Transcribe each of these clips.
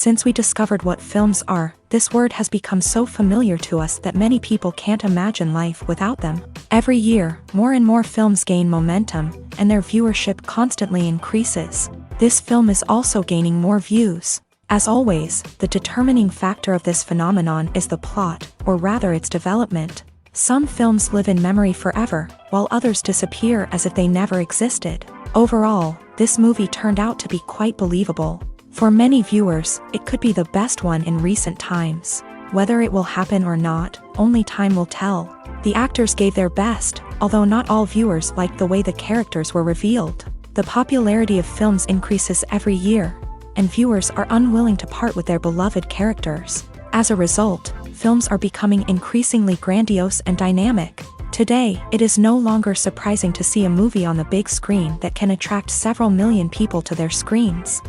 Since we discovered what films are, this word has become so familiar to us that many people can't imagine life without them. Every year, more and more films gain momentum, and their viewership constantly increases. This film is also gaining more views. As always, the determining factor of this phenomenon is the plot, or rather its development. Some films live in memory forever, while others disappear as if they never existed. Overall, this movie turned out to be quite believable. For many viewers, it could be the best one in recent times. Whether it will happen or not, only time will tell. The actors gave their best, although not all viewers liked the way the characters were revealed. The popularity of films increases every year, and viewers are unwilling to part with their beloved characters. As a result, films are becoming increasingly grandiose and dynamic. Today, it is no longer surprising to see a movie on the big screen that can attract several million people to their screens.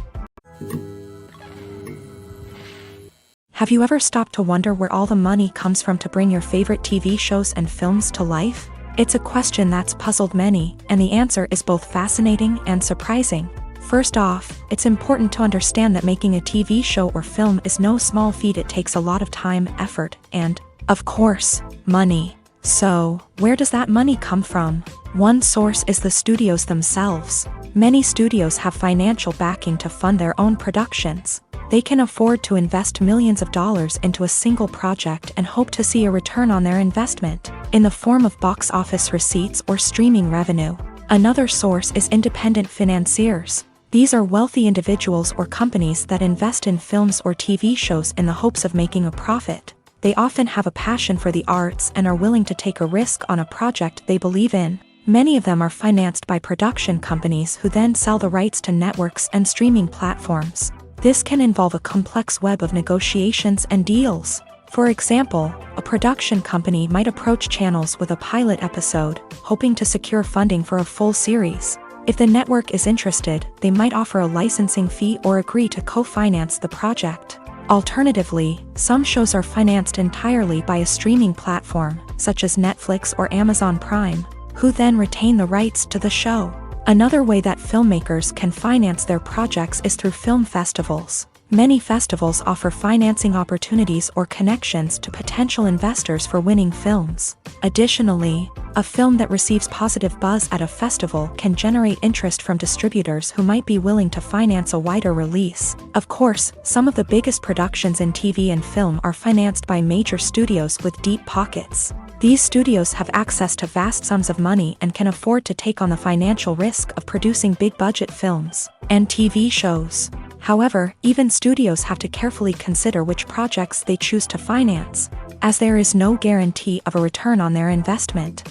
Have you ever stopped to wonder where all the money comes from to bring your favorite TV shows and films to life? It's a question that's puzzled many, and the answer is both fascinating and surprising. First off, it's important to understand that making a TV show or film is no small feat. It takes a lot of time, effort, and, of course, money. So, where does that money come from? One source is the studios themselves. Many studios have financial backing to fund their own productions. They can afford to invest millions of dollars into a single project and hope to see a return on their investment, in the form of box office receipts or streaming revenue. Another source is independent financiers. These are wealthy individuals or companies that invest in films or TV shows in the hopes of making a profit. They often have a passion for the arts and are willing to take a risk on a project they believe in. Many of them are financed by production companies who then sell the rights to networks and streaming platforms. This can involve a complex web of negotiations and deals. For example, a production company might approach channels with a pilot episode, hoping to secure funding for a full series. If the network is interested, they might offer a licensing fee or agree to co-finance the project. Alternatively, some shows are financed entirely by a streaming platform, such as Netflix or Amazon Prime, who then retain the rights to the show. Another way that filmmakers can finance their projects is through film festivals. Many festivals offer financing opportunities or connections to potential investors for winning films. Additionally, a film that receives positive buzz at a festival can generate interest from distributors who might be willing to finance a wider release. Of course, some of the biggest productions in TV and film are financed by major studios with deep pockets. These studios have access to vast sums of money and can afford to take on the financial risk of producing big-budget films and TV shows. However, even studios have to carefully consider which projects they choose to finance, as there is no guarantee of a return on their investment.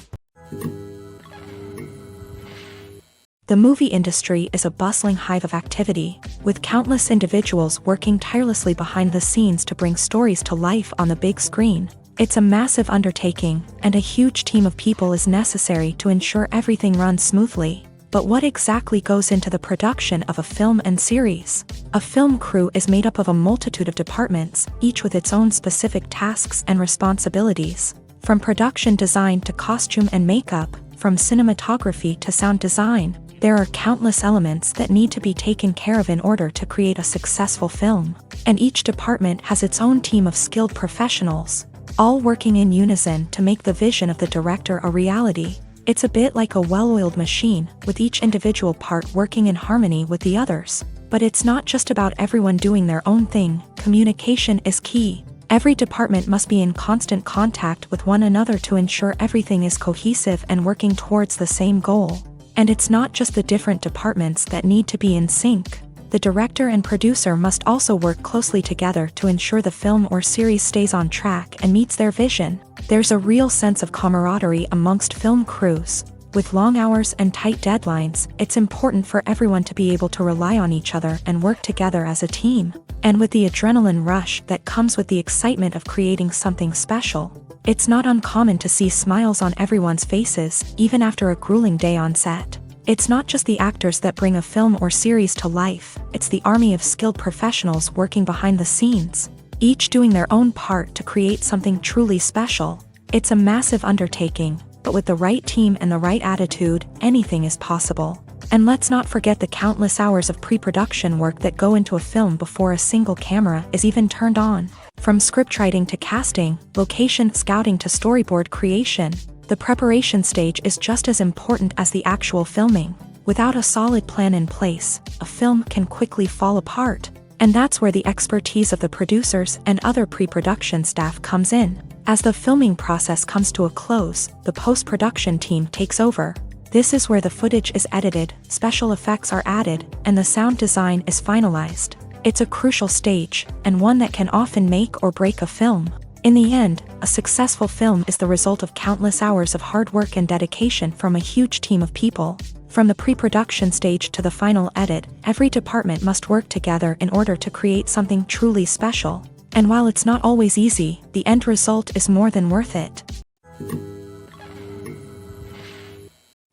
The movie industry is a bustling hive of activity, with countless individuals working tirelessly behind the scenes to bring stories to life on the big screen. It's a massive undertaking, and a huge team of people is necessary to ensure everything runs smoothly. But what exactly goes into the production of a film and series? A film crew is made up of a multitude of departments, each with its own specific tasks and responsibilities. From production design to costume and makeup, from cinematography to sound design, there are countless elements that need to be taken care of in order to create a successful film. And each department has its own team of skilled professionals, all working in unison to make the vision of the director a reality. It's a bit like a well-oiled machine, with each individual part working in harmony with the others. But it's not just about everyone doing their own thing. Communication is key. Every department must be in constant contact with one another to ensure everything is cohesive and working towards the same goal. And it's not just the different departments that need to be in sync. The director and producer must also work closely together to ensure the film or series stays on track and meets their vision. There's a real sense of camaraderie amongst film crews. With long hours and tight deadlines, it's important for everyone to be able to rely on each other and work together as a team. And with the adrenaline rush that comes with the excitement of creating something special, it's not uncommon to see smiles on everyone's faces, even after a grueling day on set. It's not just the actors that bring a film or series to life, it's the army of skilled professionals working behind the scenes, each doing their own part to create something truly special. It's a massive undertaking, but with the right team and the right attitude, anything is possible. And let's not forget the countless hours of pre-production work that go into a film before a single camera is even turned on. From scriptwriting to casting, location scouting to storyboard creation, the preparation stage is just as important as the actual filming. Without a solid plan in place, a film can quickly fall apart. And that's where the expertise of the producers and other pre-production staff comes in. As the filming process comes to a close, the post-production team takes over. This is where the footage is edited, special effects are added, and the sound design is finalized. It's a crucial stage, and one that can often make or break a film. In the end, a successful film is the result of countless hours of hard work and dedication from a huge team of people. From the pre-production stage to the final edit, every department must work together in order to create something truly special. And while it's not always easy, the end result is more than worth it.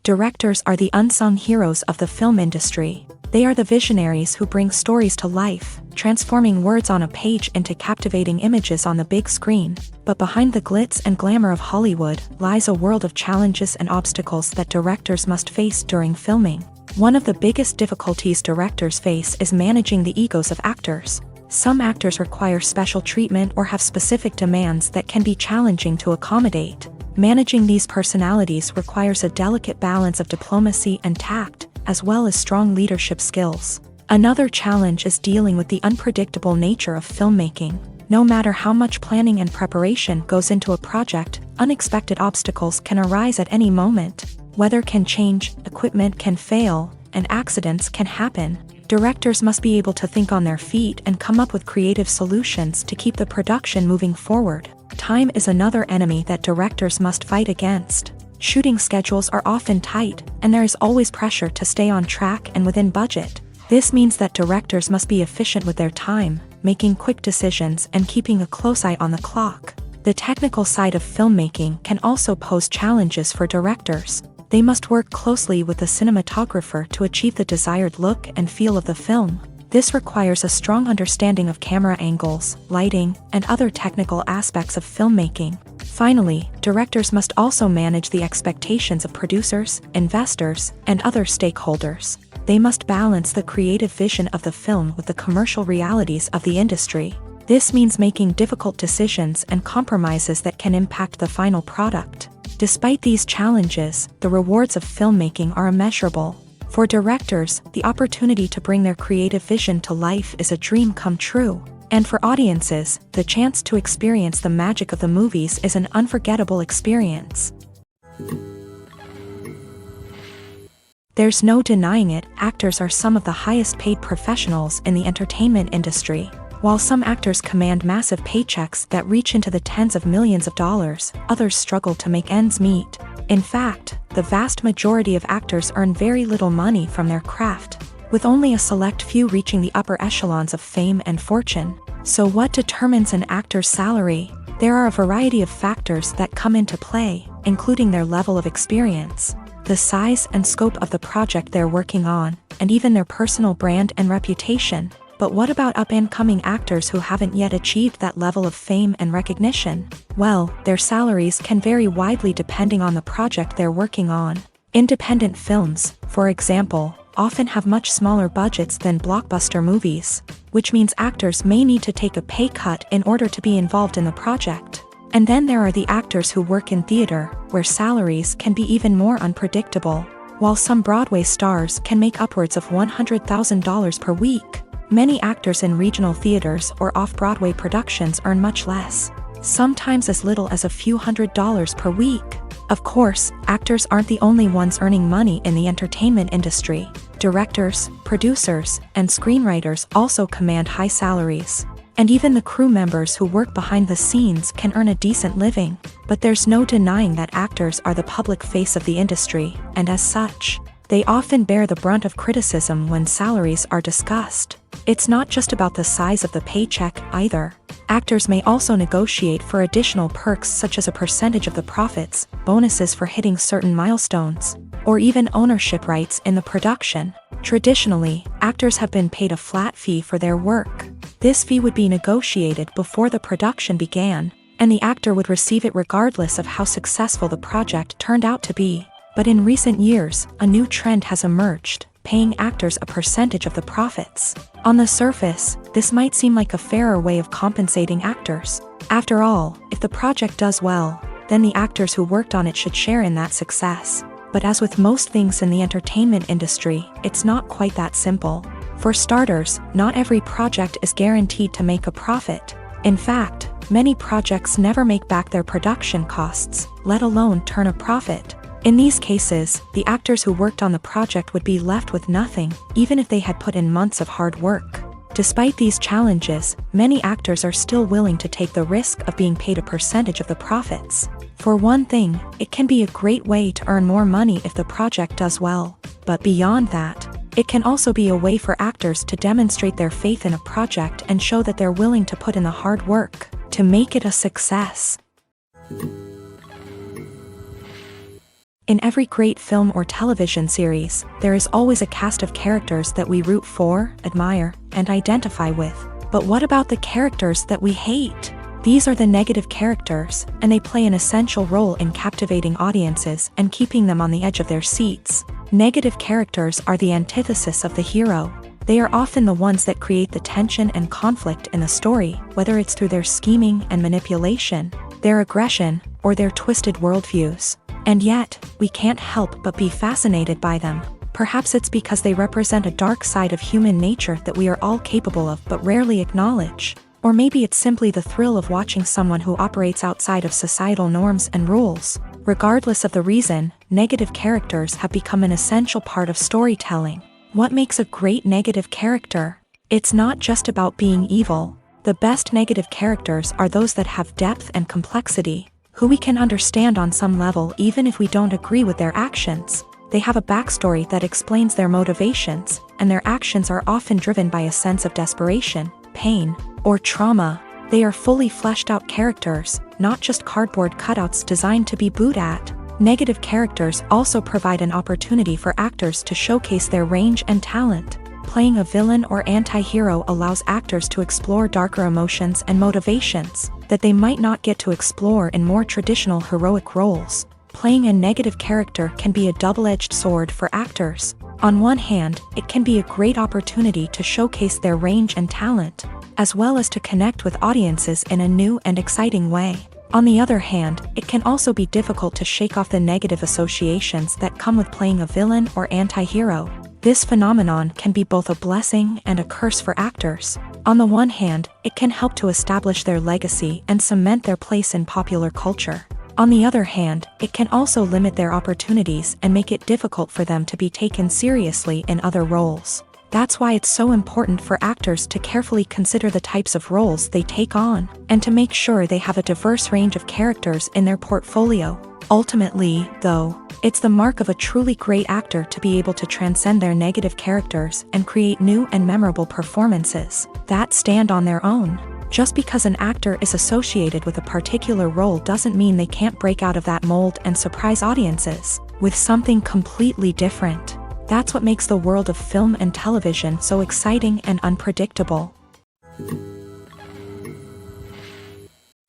Directors are the unsung heroes of the film industry. They are the visionaries who bring stories to life, transforming words on a page into captivating images on the big screen. But behind the glitz and glamour of Hollywood lies a world of challenges and obstacles that directors must face during filming. One of the biggest difficulties directors face is managing the egos of actors. Some actors require special treatment or have specific demands that can be challenging to accommodate. Managing these personalities requires a delicate balance of diplomacy and tact, as well as strong leadership skills. Another challenge is dealing with the unpredictable nature of filmmaking. No matter how much planning and preparation goes into a project, unexpected obstacles can arise at any moment. Weather can change, equipment can fail, and accidents can happen. Directors must be able to think on their feet and come up with creative solutions to keep the production moving forward. Time is another enemy that directors must fight against. Shooting schedules are often tight, and there is always pressure to stay on track and within budget. This means that directors must be efficient with their time, making quick decisions and keeping a close eye on the clock. The technical side of filmmaking can also pose challenges for directors. They must work closely with the cinematographer to achieve the desired look and feel of the film. This requires a strong understanding of camera angles, lighting, and other technical aspects of filmmaking. Finally, directors must also manage the expectations of producers, investors, and other stakeholders. They must balance the creative vision of the film with the commercial realities of the industry. This means making difficult decisions and compromises that can impact the final product. Despite these challenges, the rewards of filmmaking are immeasurable. For directors, the opportunity to bring their creative vision to life is a dream come true. And for audiences, the chance to experience the magic of the movies is an unforgettable experience. There's no denying it, actors are some of the highest paid professionals in the entertainment industry. While some actors command massive paychecks that reach into the tens of millions of dollars, others struggle to make ends meet. In fact, the vast majority of actors earn very little money from their craft, with only a select few reaching the upper echelons of fame and fortune. So what determines an actor's salary? There are a variety of factors that come into play, including their level of experience, the size and scope of the project they're working on, and even their personal brand and reputation. But what about up-and-coming actors who haven't yet achieved that level of fame and recognition? Well, their salaries can vary widely depending on the project they're working on. Independent films, for example, often have much smaller budgets than blockbuster movies, which means actors may need to take a pay cut in order to be involved in the project. And then there are the actors who work in theater, where salaries can be even more unpredictable. While some Broadway stars can make upwards of $100,000 per week, many actors in regional theaters or off-Broadway productions earn much less, sometimes as little as a few $100s per week. Of course, actors aren't the only ones earning money in the entertainment industry. Directors, producers, and screenwriters also command high salaries. And even the crew members who work behind the scenes can earn a decent living. But there's no denying that actors are the public face of the industry, and as such, they often bear the brunt of criticism when salaries are discussed. It's not just about the size of the paycheck either. Actors may also negotiate for additional perks such as a percentage of the profits, bonuses for hitting certain milestones, or even ownership rights in the production. Traditionally, actors have been paid a flat fee for their work. This fee would be negotiated before the production began, and the actor would receive it regardless of how successful the project turned out to be. But in recent years, a new trend has emerged, paying actors a percentage of the profits. On the surface, this might seem like a fairer way of compensating actors. After all, if the project does well, then the actors who worked on it should share in that success. But as with most things in the entertainment industry, it's not quite that simple. For starters, not every project is guaranteed to make a profit. In fact, many projects never make back their production costs, let alone turn a profit. In these cases, the actors who worked on the project would be left with nothing, even if they had put in months of hard work. Despite these challenges, many actors are still willing to take the risk of being paid a percentage of the profits. For one thing, it can be a great way to earn more money if the project does well. But beyond that, it can also be a way for actors to demonstrate their faith in a project and show that they're willing to put in the hard work to make it a success. In every great film or television series, there is always a cast of characters that we root for, admire, and identify with. But what about the characters that we hate? These are the negative characters, and they play an essential role in captivating audiences and keeping them on the edge of their seats. Negative characters are the antithesis of the hero. They are often the ones that create the tension and conflict in the story, whether it's through their scheming and manipulation, their aggression, or their twisted worldviews. And yet, we can't help but be fascinated by them. Perhaps it's because they represent a dark side of human nature that we are all capable of but rarely acknowledge. Or maybe it's simply the thrill of watching someone who operates outside of societal norms and rules. Regardless of the reason, negative characters have become an essential part of storytelling. What makes a great negative character? It's not just about being evil. The best negative characters are those that have depth and complexity, who we can understand on some level even if we don't agree with their actions. They have a backstory that explains their motivations, and their actions are often driven by a sense of desperation, pain, or trauma. They are fully fleshed out characters, not just cardboard cutouts designed to be booed at. Negative characters also provide an opportunity for actors to showcase their range and talent. Playing a villain or anti-hero allows actors to explore darker emotions and motivations that they might not get to explore in more traditional heroic roles. Playing a negative character can be a double-edged sword for actors. On one hand, it can be a great opportunity to showcase their range and talent, as well as to connect with audiences in a new and exciting way. On the other hand, it can also be difficult to shake off the negative associations that come with playing a villain or anti-hero. This phenomenon can be both a blessing and a curse for actors. On the one hand, it can help to establish their legacy and cement their place in popular culture. On the other hand, it can also limit their opportunities and make it difficult for them to be taken seriously in other roles. That's why it's so important for actors to carefully consider the types of roles they take on, and to make sure they have a diverse range of characters in their portfolio. Ultimately, though, it's the mark of a truly great actor to be able to transcend their negative characters and create new and memorable performances that stand on their own. Just because an actor is associated with a particular role doesn't mean they can't break out of that mold and surprise audiences with something completely different. That's what makes the world of film and television so exciting and unpredictable.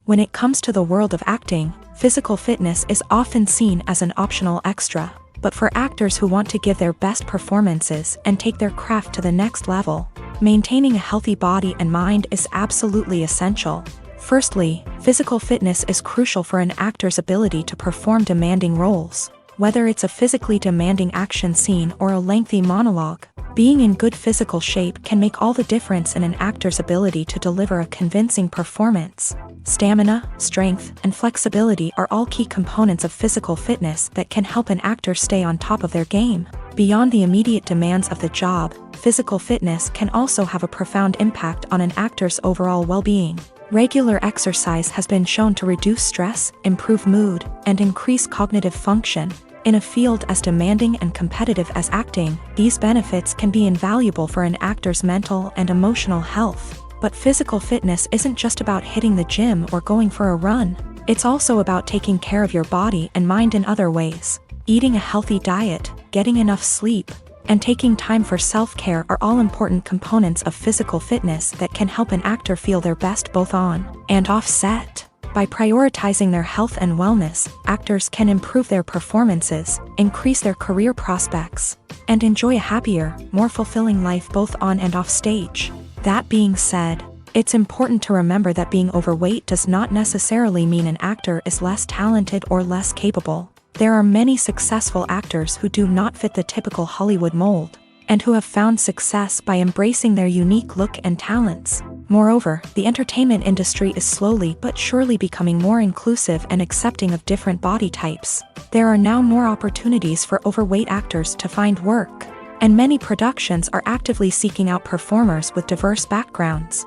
When it comes to the world of acting, physical fitness is often seen as an optional extra. But for actors who want to give their best performances and take their craft to the next level, maintaining a healthy body and mind is absolutely essential. Firstly, physical fitness is crucial for an actor's ability to perform demanding roles. Whether it's a physically demanding action scene or a lengthy monologue, being in good physical shape can make all the difference in an actor's ability to deliver a convincing performance. Stamina, strength, and flexibility are all key components of physical fitness that can help an actor stay on top of their game. Beyond the immediate demands of the job, physical fitness can also have a profound impact on an actor's overall well-being. Regular exercise has been shown to reduce stress, improve mood, and increase cognitive function. In a field as demanding and competitive as acting, these benefits can be invaluable for an actor's mental and emotional health. But physical fitness isn't just about hitting the gym or going for a run. It's also about taking care of your body and mind in other ways. Eating a healthy diet, getting enough sleep, and taking time for self-care are all important components of physical fitness that can help an actor feel their best both on and off set. By prioritizing their health and wellness, actors can improve their performances, increase their career prospects, and enjoy a happier, more fulfilling life both on and off stage. That being said, it's important to remember that being overweight does not necessarily mean an actor is less talented or less capable. There are many successful actors who do not fit the typical Hollywood mold, and who have found success by embracing their unique look and talents. Moreover, the entertainment industry is slowly but surely becoming more inclusive and accepting of different body types. There are now more opportunities for overweight actors to find work, and many productions are actively seeking out performers with diverse backgrounds.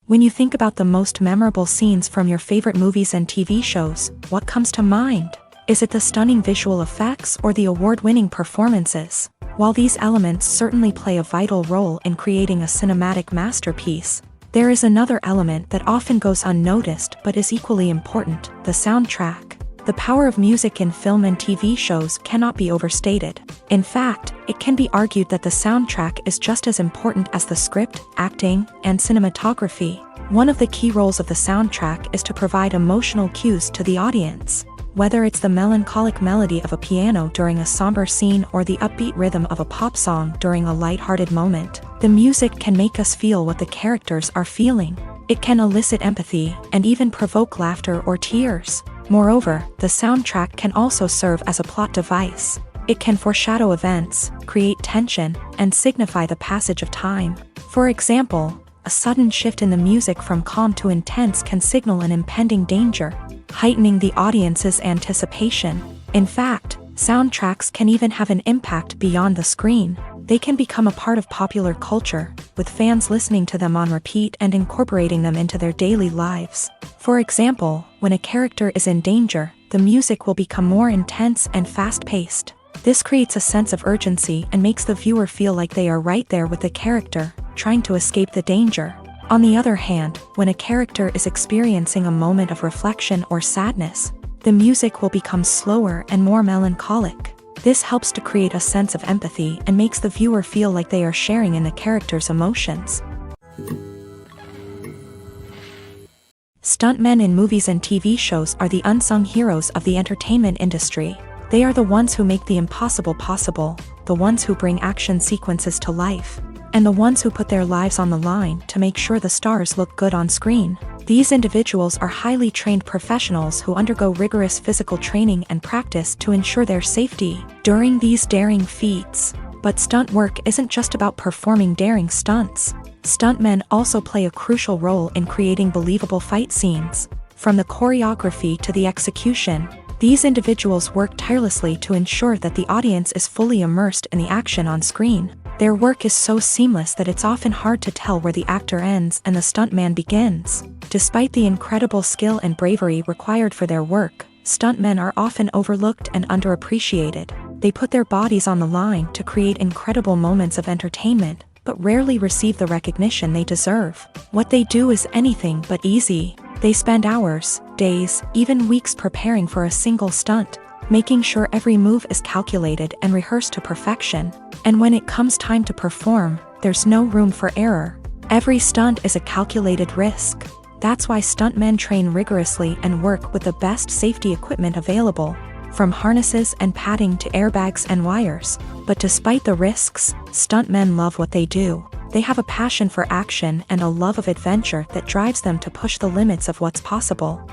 When you think about the most memorable scenes from your favorite movies and TV shows, what comes to mind? Is it the stunning visual effects or the award-winning performances? While these elements certainly play a vital role in creating a cinematic masterpiece, there is another element that often goes unnoticed but is equally important: the soundtrack. The power of music in film and TV shows cannot be overstated. In fact, it can be argued that the soundtrack is just as important as the script, acting, and cinematography. One of the key roles of the soundtrack is to provide emotional cues to the audience. Whether it's the melancholic melody of a piano during a somber scene or the upbeat rhythm of a pop song during a light-hearted moment, the music can make us feel what the characters are feeling. It can elicit empathy and even provoke laughter or tears. Moreover, the soundtrack can also serve as a plot device. It can foreshadow events, create tension, and signify the passage of time. For example, a sudden shift in the music from calm to intense can signal an impending danger, heightening the audience's anticipation. In fact, soundtracks can even have an impact beyond the screen. They can become a part of popular culture, with fans listening to them on repeat and incorporating them into their daily lives. For example, when a character is in danger, the music will become more intense and fast-paced. This creates a sense of urgency and makes the viewer feel like they are right there with the character, trying to escape the danger. On the other hand, when a character is experiencing a moment of reflection or sadness, the music will become slower and more melancholic. This helps to create a sense of empathy and makes the viewer feel like they are sharing in the character's emotions. Stuntmen in movies and TV shows are the unsung heroes of the entertainment industry. They are the ones who make the impossible possible, the ones who bring action sequences to life, and the ones who put their lives on the line to make sure the stars look good on screen. These individuals are highly trained professionals who undergo rigorous physical training and practice to ensure their safety during these daring feats. But stunt work isn't just about performing daring stunts. Stuntmen also play a crucial role in creating believable fight scenes. From the choreography to the execution, these individuals work tirelessly to ensure that the audience is fully immersed in the action on screen. Their work is so seamless that it's often hard to tell where the actor ends and the stuntman begins. Despite the incredible skill and bravery required for their work, stuntmen are often overlooked and underappreciated. They put their bodies on the line to create incredible moments of entertainment, but rarely receive the recognition they deserve. What they do is anything but easy. They spend hours, days, even weeks preparing for a single stunt, making sure every move is calculated and rehearsed to perfection. And when it comes time to perform, there's no room for error. Every stunt is a calculated risk. That's why stuntmen train rigorously and work with the best safety equipment available, from harnesses and padding to airbags and wires. But despite the risks, stuntmen love what they do. They have a passion for action and a love of adventure that drives them to push the limits of what's possible.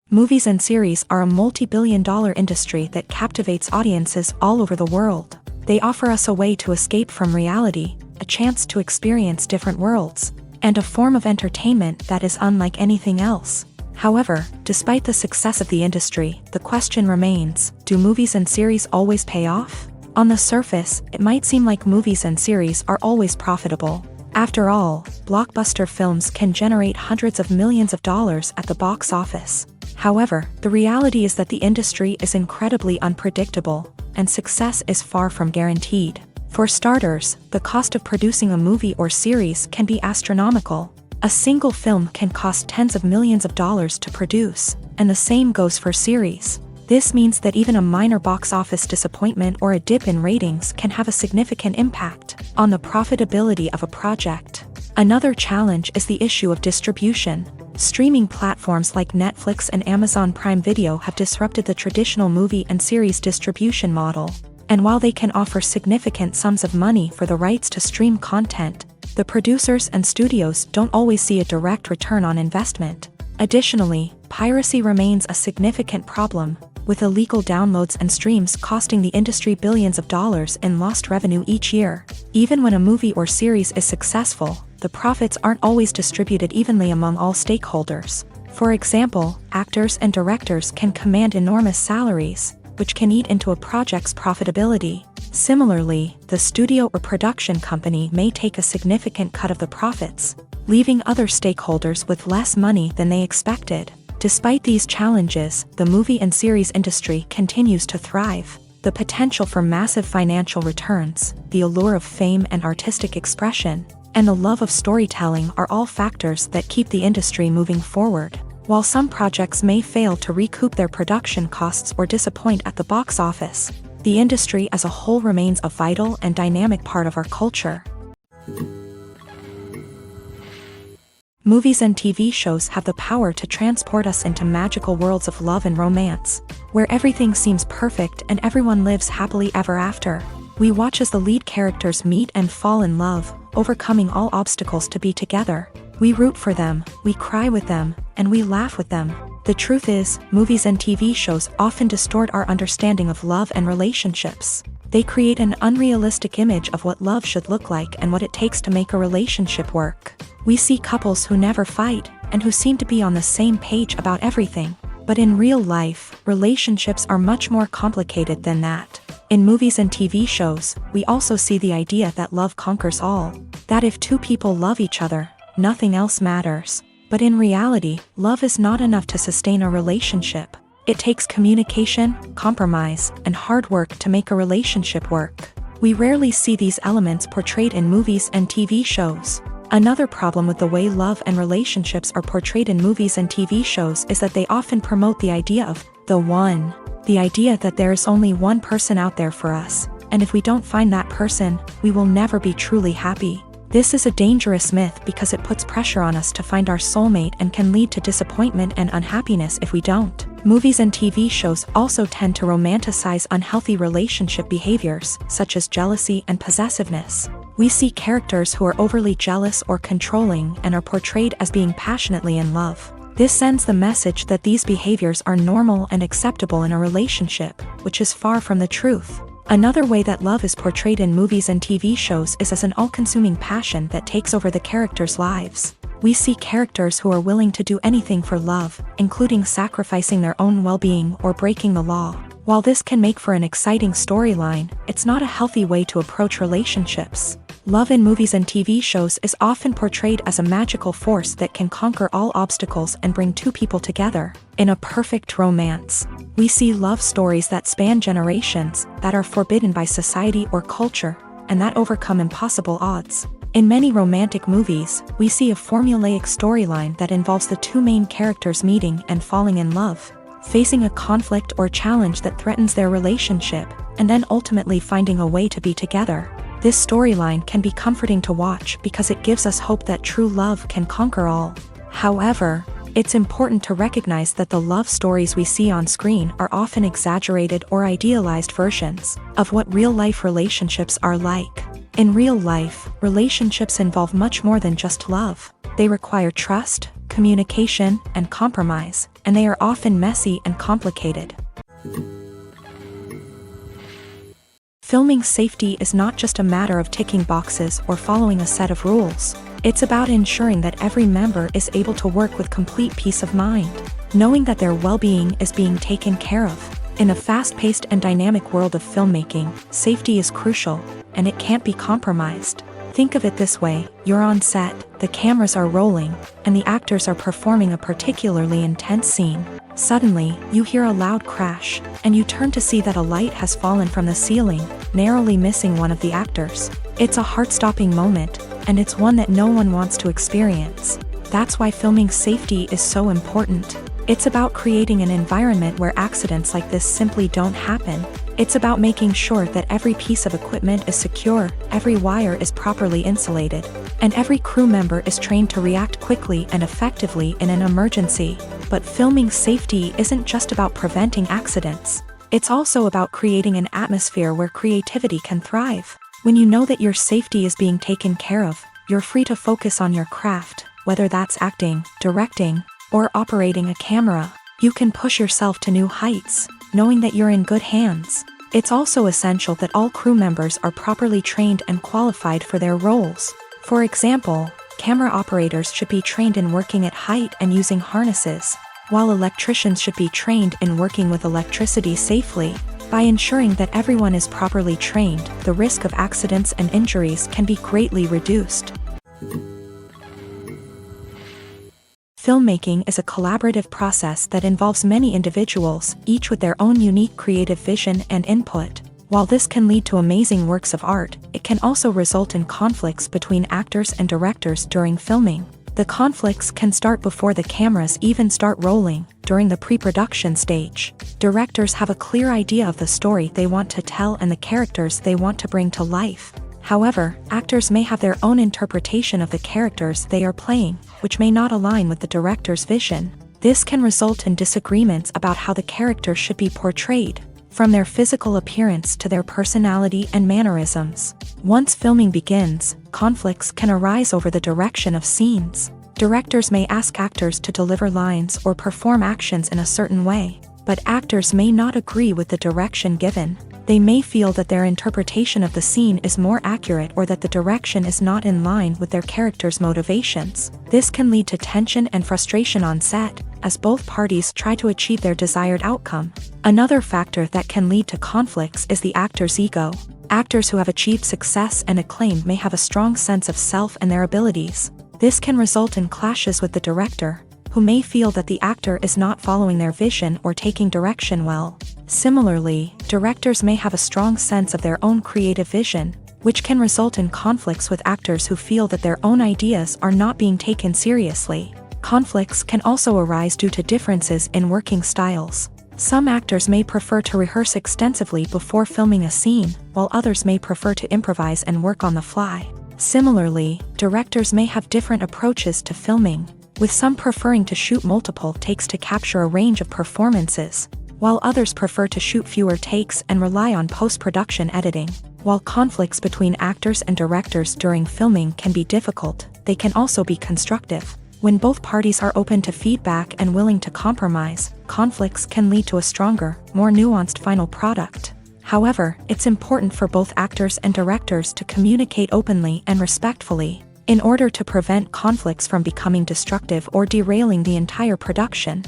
Movies and series are a multi-billion-dollar industry that captivates audiences all over the world. They offer us a way to escape from reality, a chance to experience different worlds, and a form of entertainment that is unlike anything else. However, despite the success of the industry, the question remains: do movies and series always pay off? On the surface, it might seem like movies and series are always profitable. After all, blockbuster films can generate hundreds of millions of dollars at the box office. However, the reality is that the industry is incredibly unpredictable, and success is far from guaranteed. For starters, the cost of producing a movie or series can be astronomical. A single film can cost tens of millions of dollars to produce, and the same goes for series. This means that even a minor box office disappointment or a dip in ratings can have a significant impact on the profitability of a project. Another challenge is the issue of distribution. Streaming platforms like Netflix and Amazon Prime Video have disrupted the traditional movie and series distribution model. And while they can offer significant sums of money for the rights to stream content, the producers and studios don't always see a direct return on investment. Additionally, piracy remains a significant problem, with illegal downloads and streams costing the industry billions of dollars in lost revenue each year. Even when a movie or series is successful, the profits aren't always distributed evenly among all stakeholders. For example, actors and directors can command enormous salaries, which can eat into a project's profitability. Similarly, the studio or production company may take a significant cut of the profits, leaving other stakeholders with less money than they expected. Despite these challenges, the movie and series industry continues to thrive. The potential for massive financial returns, the allure of fame and artistic expression, and the love of storytelling are all factors that keep the industry moving forward. While some projects may fail to recoup their production costs or disappoint at the box office, the industry as a whole remains a vital and dynamic part of our culture. Movies and TV shows have the power to transport us into magical worlds of love and romance, where everything seems perfect and everyone lives happily ever after. We watch as the lead characters meet and fall in love, overcoming all obstacles to be together. We root for them, we cry with them, and we laugh with them. The truth is, movies and TV shows often distort our understanding of love and relationships. They create an unrealistic image of what love should look like and what it takes to make a relationship work. We see couples who never fight, and who seem to be on the same page about everything. But in real life, relationships are much more complicated than that. In movies and TV shows, we also see the idea that love conquers all. That if two people love each other, nothing else matters. But in reality, love is not enough to sustain a relationship. It takes communication, compromise, and hard work to make a relationship work. We rarely see these elements portrayed in movies and TV shows. Another problem with the way love and relationships are portrayed in movies and TV shows is that they often promote the idea of the one. The idea that there is only one person out there for us, and if we don't find that person, we will never be truly happy. This is a dangerous myth because it puts pressure on us to find our soulmate and can lead to disappointment and unhappiness if we don't. Movies and TV shows also tend to romanticize unhealthy relationship behaviors, such as jealousy and possessiveness. We see characters who are overly jealous or controlling and are portrayed as being passionately in love. This sends the message that these behaviors are normal and acceptable in a relationship, which is far from the truth. Another way that love is portrayed in movies and TV shows is as an all-consuming passion that takes over the characters' lives. We see characters who are willing to do anything for love, including sacrificing their own well-being or breaking the law. While this can make for an exciting storyline, it's not a healthy way to approach relationships. Love in movies and TV shows is often portrayed as a magical force that can conquer all obstacles and bring two people together. In a perfect romance, we see love stories that span generations, that are forbidden by society or culture, and that overcome impossible odds. In many romantic movies, we see a formulaic storyline that involves the two main characters meeting and falling in love, facing a conflict or challenge that threatens their relationship, and then ultimately finding a way to be together. This storyline can be comforting to watch because it gives us hope that true love can conquer all. However, it's important to recognize that the love stories we see on screen are often exaggerated or idealized versions of what real-life relationships are like. In real life, relationships involve much more than just love. They require trust, communication, and compromise, and they are often messy and complicated. Filming safety is not just a matter of ticking boxes or following a set of rules. It's about ensuring that every member is able to work with complete peace of mind, knowing that their well-being is being taken care of. In a fast-paced and dynamic world of filmmaking, safety is crucial, and it can't be compromised. Think of it this way: you're on set, the cameras are rolling, and the actors are performing a particularly intense scene. Suddenly, you hear a loud crash, and you turn to see that a light has fallen from the ceiling, narrowly missing one of the actors. It's a heart-stopping moment, and it's one that no one wants to experience. That's why filming safety is so important. It's about creating an environment where accidents like this simply don't happen. It's about making sure that every piece of equipment is secure, every wire is properly insulated, and every crew member is trained to react quickly and effectively in an emergency. But filming safety isn't just about preventing accidents. It's also about creating an atmosphere where creativity can thrive. When you know that your safety is being taken care of, you're free to focus on your craft, whether that's acting, directing, or operating a camera. You can push yourself to new heights, knowing that you're in good hands. It's also essential that all crew members are properly trained and qualified for their roles. For example, camera operators should be trained in working at height and using harnesses, while electricians should be trained in working with electricity safely. By ensuring that everyone is properly trained, the risk of accidents and injuries can be greatly reduced. Filmmaking is a collaborative process that involves many individuals, each with their own unique creative vision and input. While this can lead to amazing works of art, it can also result in conflicts between actors and directors during filming. The conflicts can start before the cameras even start rolling, during the pre-production stage. Directors have a clear idea of the story they want to tell and the characters they want to bring to life. However, actors may have their own interpretation of the characters they are playing, which may not align with the director's vision. This can result in disagreements about how the characters should be portrayed, from their physical appearance to their personality and mannerisms. Once filming begins, conflicts can arise over the direction of scenes. Directors may ask actors to deliver lines or perform actions in a certain way, but actors may not agree with the direction given. They may feel that their interpretation of the scene is more accurate or that the direction is not in line with their character's motivations. This can lead to tension and frustration on set, as both parties try to achieve their desired outcome. Another factor that can lead to conflicts is the actor's ego. Actors who have achieved success and acclaim may have a strong sense of self and their abilities. This can result in clashes with the director, who may feel that the actor is not following their vision or taking direction well. Similarly, directors may have a strong sense of their own creative vision, which can result in conflicts with actors who feel that their own ideas are not being taken seriously. Conflicts can also arise due to differences in working styles. Some actors may prefer to rehearse extensively before filming a scene, while others may prefer to improvise and work on the fly. Similarly, directors may have different approaches to filming, with some preferring to shoot multiple takes to capture a range of performances, while others prefer to shoot fewer takes and rely on post-production editing. While conflicts between actors and directors during filming can be difficult, they can also be constructive. When both parties are open to feedback and willing to compromise, conflicts can lead to a stronger, more nuanced final product. However, it's important for both actors and directors to communicate openly and respectfully, in order to prevent conflicts from becoming destructive or derailing the entire production.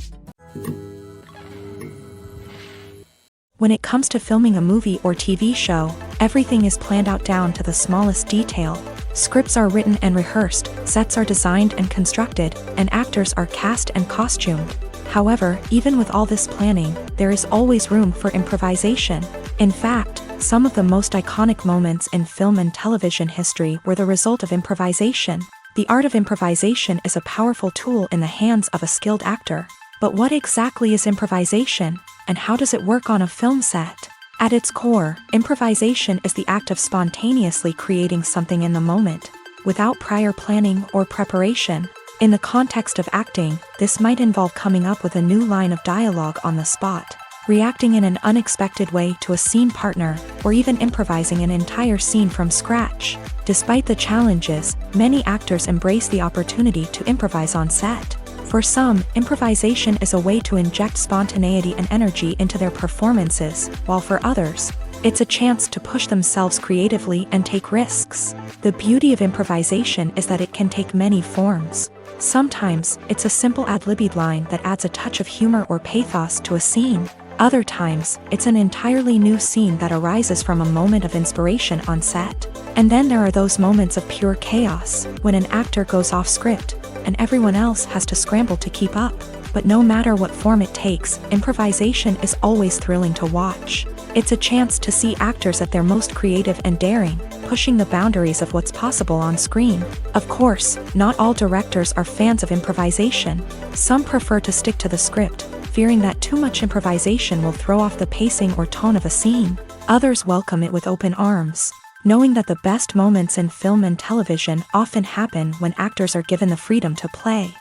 When it comes to filming a movie or TV show, everything is planned out down to the smallest detail. Scripts are written and rehearsed, sets are designed and constructed, and actors are cast and costumed. However, even with all this planning, there is always room for improvisation. In fact, some of the most iconic moments in film and television history were the result of improvisation. The art of improvisation is a powerful tool in the hands of a skilled actor. But what exactly is improvisation, and how does it work on a film set? At its core, improvisation is the act of spontaneously creating something in the moment, without prior planning or preparation. In the context of acting, this might involve coming up with a new line of dialogue on the spot, reacting in an unexpected way to a scene partner, or even improvising an entire scene from scratch. Despite the challenges, many actors embrace the opportunity to improvise on set. For some, improvisation is a way to inject spontaneity and energy into their performances, while for others, it's a chance to push themselves creatively and take risks. The beauty of improvisation is that it can take many forms. Sometimes, it's a simple ad-libbed line that adds a touch of humor or pathos to a scene. Other times, it's an entirely new scene that arises from a moment of inspiration on set. And then there are those moments of pure chaos, when an actor goes off script, and everyone else has to scramble to keep up. But no matter what form it takes, improvisation is always thrilling to watch. It's a chance to see actors at their most creative and daring, pushing the boundaries of what's possible on screen. Of course, not all directors are fans of improvisation. Some prefer to stick to the script, fearing that too much improvisation will throw off the pacing or tone of a scene. Others welcome it with open arms, knowing that the best moments in film and television often happen when actors are given the freedom to play.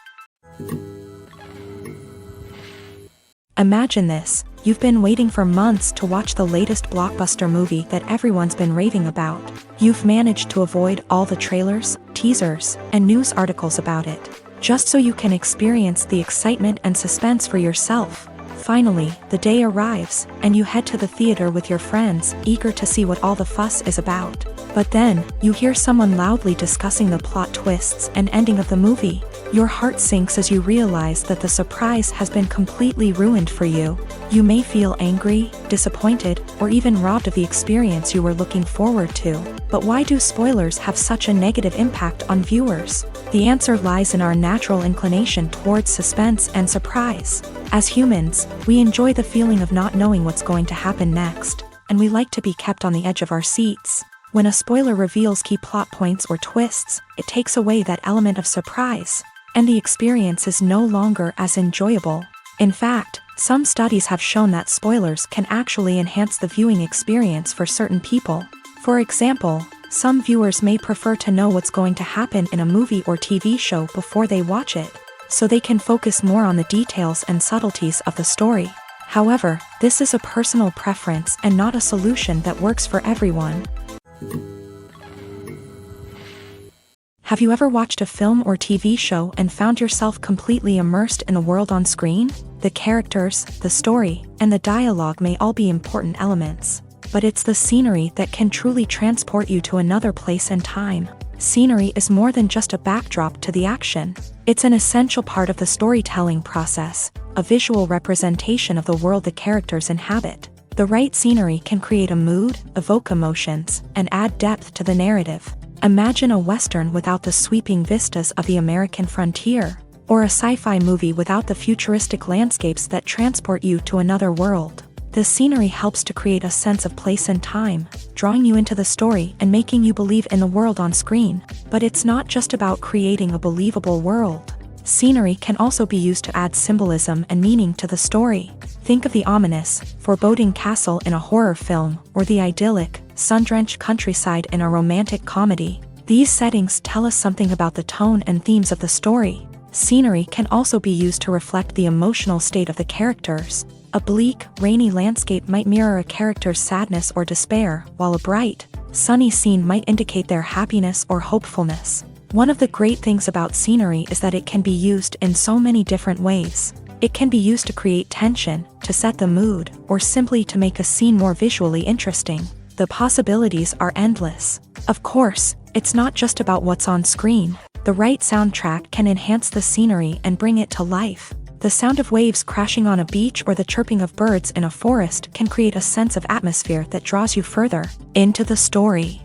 Imagine this: you've been waiting for months to watch the latest blockbuster movie that everyone's been raving about. You've managed to avoid all the trailers, teasers, and news articles about it, just so you can experience the excitement and suspense for yourself. Finally, the day arrives, and you head to the theater with your friends, eager to see what all the fuss is about. But then, you hear someone loudly discussing the plot twists and ending of the movie. Your heart sinks as you realize that the surprise has been completely ruined for you. You may feel angry, disappointed, or even robbed of the experience you were looking forward to. But why do spoilers have such a negative impact on viewers? The answer lies in our natural inclination towards suspense and surprise. As humans, we enjoy the feeling of not knowing what's going to happen next, and we like to be kept on the edge of our seats. When a spoiler reveals key plot points or twists, it takes away that element of surprise, and the experience is no longer as enjoyable. In fact, some studies have shown that spoilers can actually enhance the viewing experience for certain people. For example, some viewers may prefer to know what's going to happen in a movie or TV show before they watch it, so they can focus more on the details and subtleties of the story. However, this is a personal preference and not a solution that works for everyone. Have you ever watched a film or TV show and found yourself completely immersed in the world on screen? The characters, the story, and the dialogue may all be important elements, but it's the scenery that can truly transport you to another place and time. Scenery is more than just a backdrop to the action. It's an essential part of the storytelling process, a visual representation of the world the characters inhabit. The right scenery can create a mood, evoke emotions, and add depth to the narrative. Imagine a Western without the sweeping vistas of the American frontier, or a sci-fi movie without the futuristic landscapes that transport you to another world. The scenery helps to create a sense of place and time, drawing you into the story and making you believe in the world on screen. But it's not just about creating a believable world. Scenery can also be used to add symbolism and meaning to the story. Think of the ominous, foreboding castle in a horror film, or the idyllic, sun-drenched countryside in a romantic comedy. These settings tell us something about the tone and themes of the story. Scenery can also be used to reflect the emotional state of the characters. A bleak, rainy landscape might mirror a character's sadness or despair, while a bright, sunny scene might indicate their happiness or hopefulness. One of the great things about scenery is that it can be used in so many different ways. It can be used to create tension, to set the mood, or simply to make a scene more visually interesting. The possibilities are endless. Of course, it's not just about what's on screen. The right soundtrack can enhance the scenery and bring it to life. The sound of waves crashing on a beach or the chirping of birds in a forest can create a sense of atmosphere that draws you further into the story.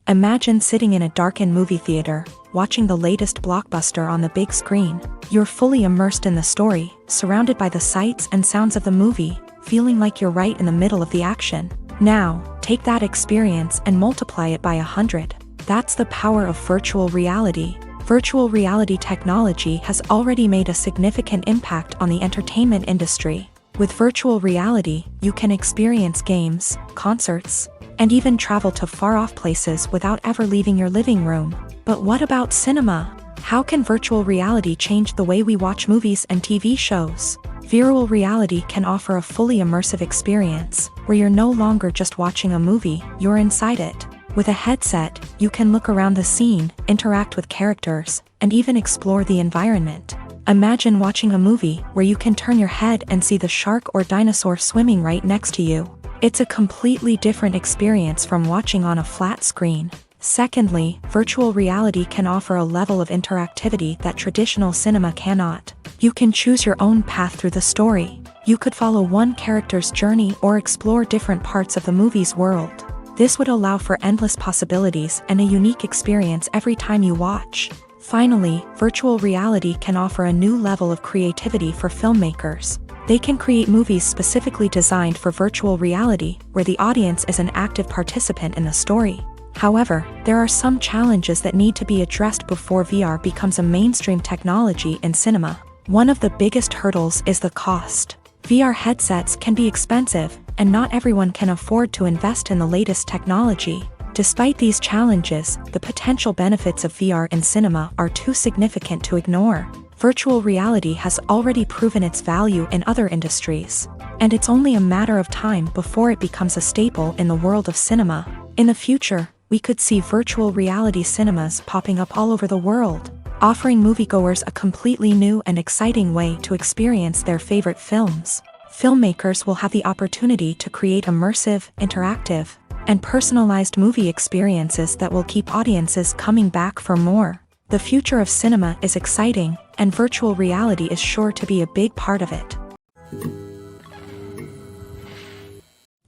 Imagine sitting in a darkened movie theater, watching the latest blockbuster on the big screen. You're fully immersed in the story, surrounded by the sights and sounds of the movie, feeling like you're right in the middle of the action. Now, take that experience and multiply it by 100. That's the power of virtual reality. Virtual reality technology has already made a significant impact on the entertainment industry. With virtual reality, you can experience games, concerts, and even travel to far-off places without ever leaving your living room. But what about cinema? How can virtual reality change the way we watch movies and TV shows? Virtual reality can offer a fully immersive experience, where you're no longer just watching a movie, you're inside it. With a headset, you can look around the scene, interact with characters, and even explore the environment. Imagine watching a movie where you can turn your head and see the shark or dinosaur swimming right next to you. It's a completely different experience from watching on a flat screen. Secondly, virtual reality can offer a level of interactivity that traditional cinema cannot. You can choose your own path through the story. You could follow one character's journey or explore different parts of the movie's world. This would allow for endless possibilities and a unique experience every time you watch. Finally, virtual reality can offer a new level of creativity for filmmakers. They can create movies specifically designed for virtual reality, where the audience is an active participant in the story. However, there are some challenges that need to be addressed before VR becomes a mainstream technology in cinema. One of the biggest hurdles is the cost. VR headsets can be expensive, and not everyone can afford to invest in the latest technology. Despite these challenges, the potential benefits of VR in cinema are too significant to ignore. Virtual reality has already proven its value in other industries, and it's only a matter of time before it becomes a staple in the world of cinema. In the future, we could see virtual reality cinemas popping up all over the world, offering moviegoers a completely new and exciting way to experience their favorite films. Filmmakers will have the opportunity to create immersive, interactive, and personalized movie experiences that will keep audiences coming back for more. The future of cinema is exciting, and virtual reality is sure to be a big part of it.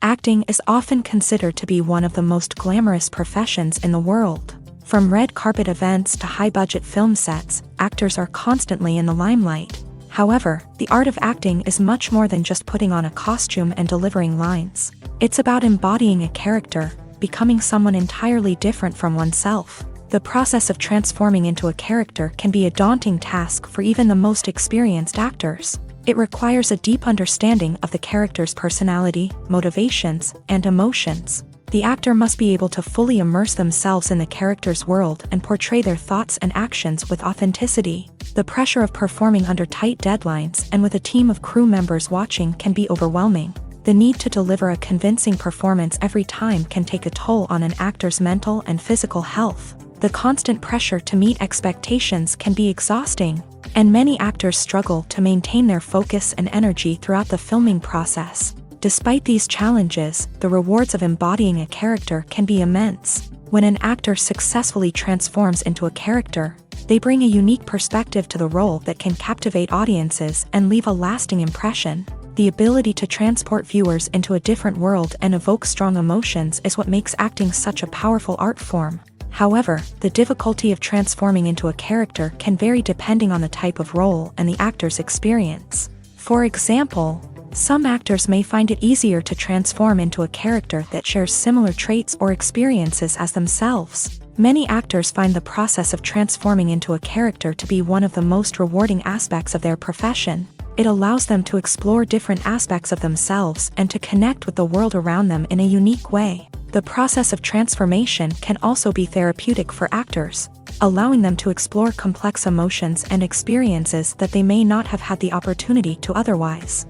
Acting is often considered to be one of the most glamorous professions in the world. From red carpet events to high-budget film sets, actors are constantly in the limelight. However, the art of acting is much more than just putting on a costume and delivering lines. It's about embodying a character, becoming someone entirely different from oneself. The process of transforming into a character can be a daunting task for even the most experienced actors. It requires a deep understanding of the character's personality, motivations, and emotions. The actor must be able to fully immerse themselves in the character's world and portray their thoughts and actions with authenticity. The pressure of performing under tight deadlines and with a team of crew members watching can be overwhelming. The need to deliver a convincing performance every time can take a toll on an actor's mental and physical health. The constant pressure to meet expectations can be exhausting, and many actors struggle to maintain their focus and energy throughout the filming process. Despite these challenges, the rewards of embodying a character can be immense. When an actor successfully transforms into a character, they bring a unique perspective to the role that can captivate audiences and leave a lasting impression. The ability to transport viewers into a different world and evoke strong emotions is what makes acting such a powerful art form. However, the difficulty of transforming into a character can vary depending on the type of role and the actor's experience. For example, some actors may find it easier to transform into a character that shares similar traits or experiences as themselves. Many actors find the process of transforming into a character to be one of the most rewarding aspects of their profession. It allows them to explore different aspects of themselves and to connect with the world around them in a unique way. The process of transformation can also be therapeutic for actors, allowing them to explore complex emotions and experiences that they may not have had the opportunity to otherwise.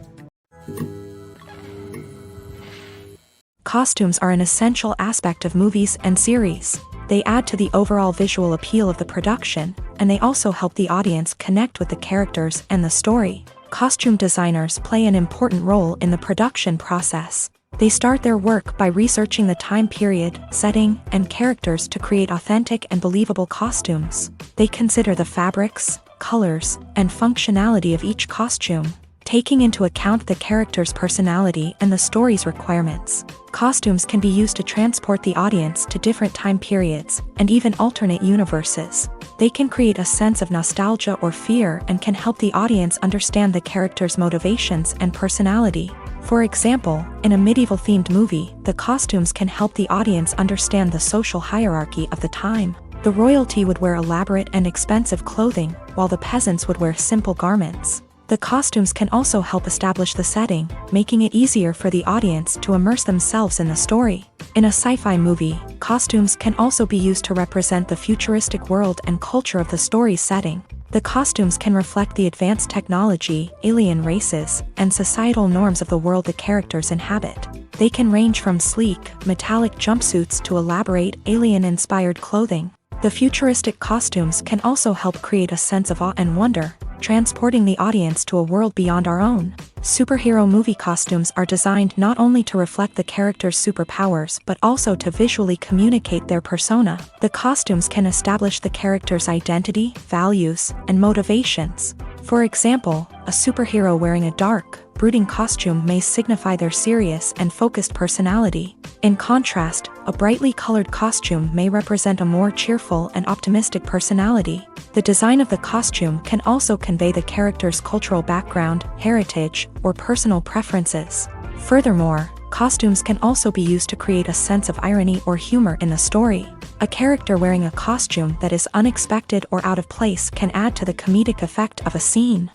Costumes are an essential aspect of movies and series. They add to the overall visual appeal of the production, and they also help the audience connect with the characters and the story. Costume designers play an important role in the production process. They start their work by researching the time period, setting, and characters to create authentic and believable costumes. They consider the fabrics, colors, and functionality of each costume, taking into account the character's personality and the story's requirements. Costumes can be used to transport the audience to different time periods and even alternate universes. They can create a sense of nostalgia or fear and can help the audience understand the character's motivations and personality. For example, in a medieval-themed movie, the costumes can help the audience understand the social hierarchy of the time. The royalty would wear elaborate and expensive clothing, while the peasants would wear simple garments. The costumes can also help establish the setting, making it easier for the audience to immerse themselves in the story. In a sci-fi movie, costumes can also be used to represent the futuristic world and culture of the story's setting. The costumes can reflect the advanced technology, alien races, and societal norms of the world the characters inhabit. They can range from sleek, metallic jumpsuits to elaborate, alien-inspired clothing. The futuristic costumes can also help create a sense of awe and wonder, transporting the audience to a world beyond our own. Superhero movie costumes are designed not only to reflect the character's superpowers but also to visually communicate their persona. The costumes can establish the character's identity, values, and motivations. For example, a superhero wearing a dark, brooding costume may signify their serious and focused personality. In contrast, a brightly colored costume may represent a more cheerful and optimistic personality. The design of the costume can also convey the character's cultural background, heritage, or personal preferences. Furthermore, costumes can also be used to create a sense of irony or humor in the story. A character wearing a costume that is unexpected or out of place can add to the comedic effect of a scene.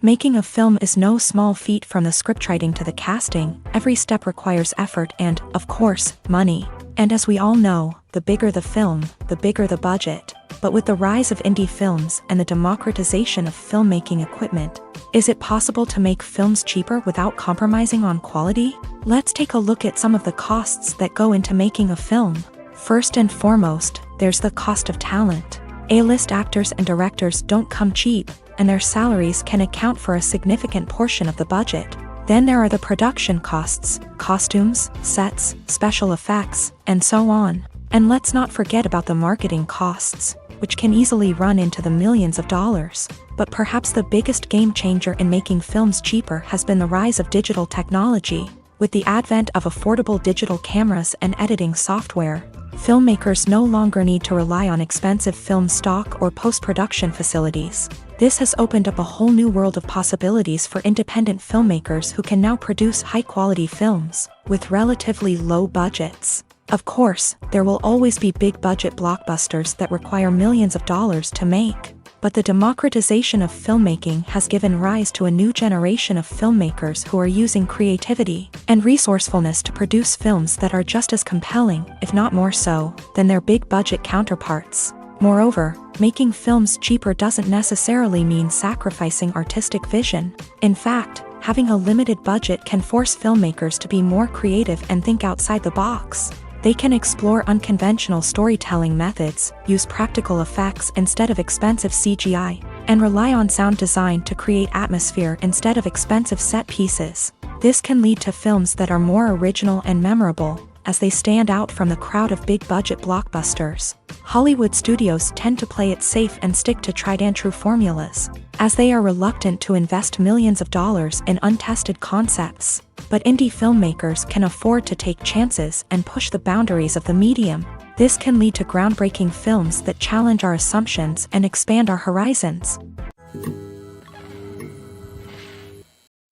Making a film is no small feat. From the scriptwriting to the casting, every step requires effort and, of course, money. And as we all know, the bigger the film, the bigger the budget. But with the rise of indie films and the democratization of filmmaking equipment, is it possible to make films cheaper without compromising on quality? Let's take a look at some of the costs that go into making a film. First and foremost, there's the cost of talent. A-list actors and directors don't come cheap, and their salaries can account for a significant portion of the budget. Then there are the production costs, costumes, sets, special effects, and so on. And let's not forget about the marketing costs, which can easily run into the millions of dollars. But perhaps the biggest game changer in making films cheaper has been the rise of digital technology. With the advent of affordable digital cameras and editing software, filmmakers no longer need to rely on expensive film stock or post-production facilities. This has opened up a whole new world of possibilities for independent filmmakers who can now produce high-quality films with relatively low budgets. Of course, there will always be big-budget blockbusters that require millions of dollars to make. But the democratization of filmmaking has given rise to a new generation of filmmakers who are using creativity and resourcefulness to produce films that are just as compelling, if not more so, than their big-budget counterparts. Moreover, making films cheaper doesn't necessarily mean sacrificing artistic vision. In fact, having a limited budget can force filmmakers to be more creative and think outside the box. They can explore unconventional storytelling methods, use practical effects instead of expensive CGI, and rely on sound design to create atmosphere instead of expensive set pieces. This can lead to films that are more original and memorable, as they stand out from the crowd of big-budget blockbusters. Hollywood studios tend to play it safe and stick to tried-and-true formulas, as they are reluctant to invest millions of dollars in untested concepts. But indie filmmakers can afford to take chances and push the boundaries of the medium. This can lead to groundbreaking films that challenge our assumptions and expand our horizons.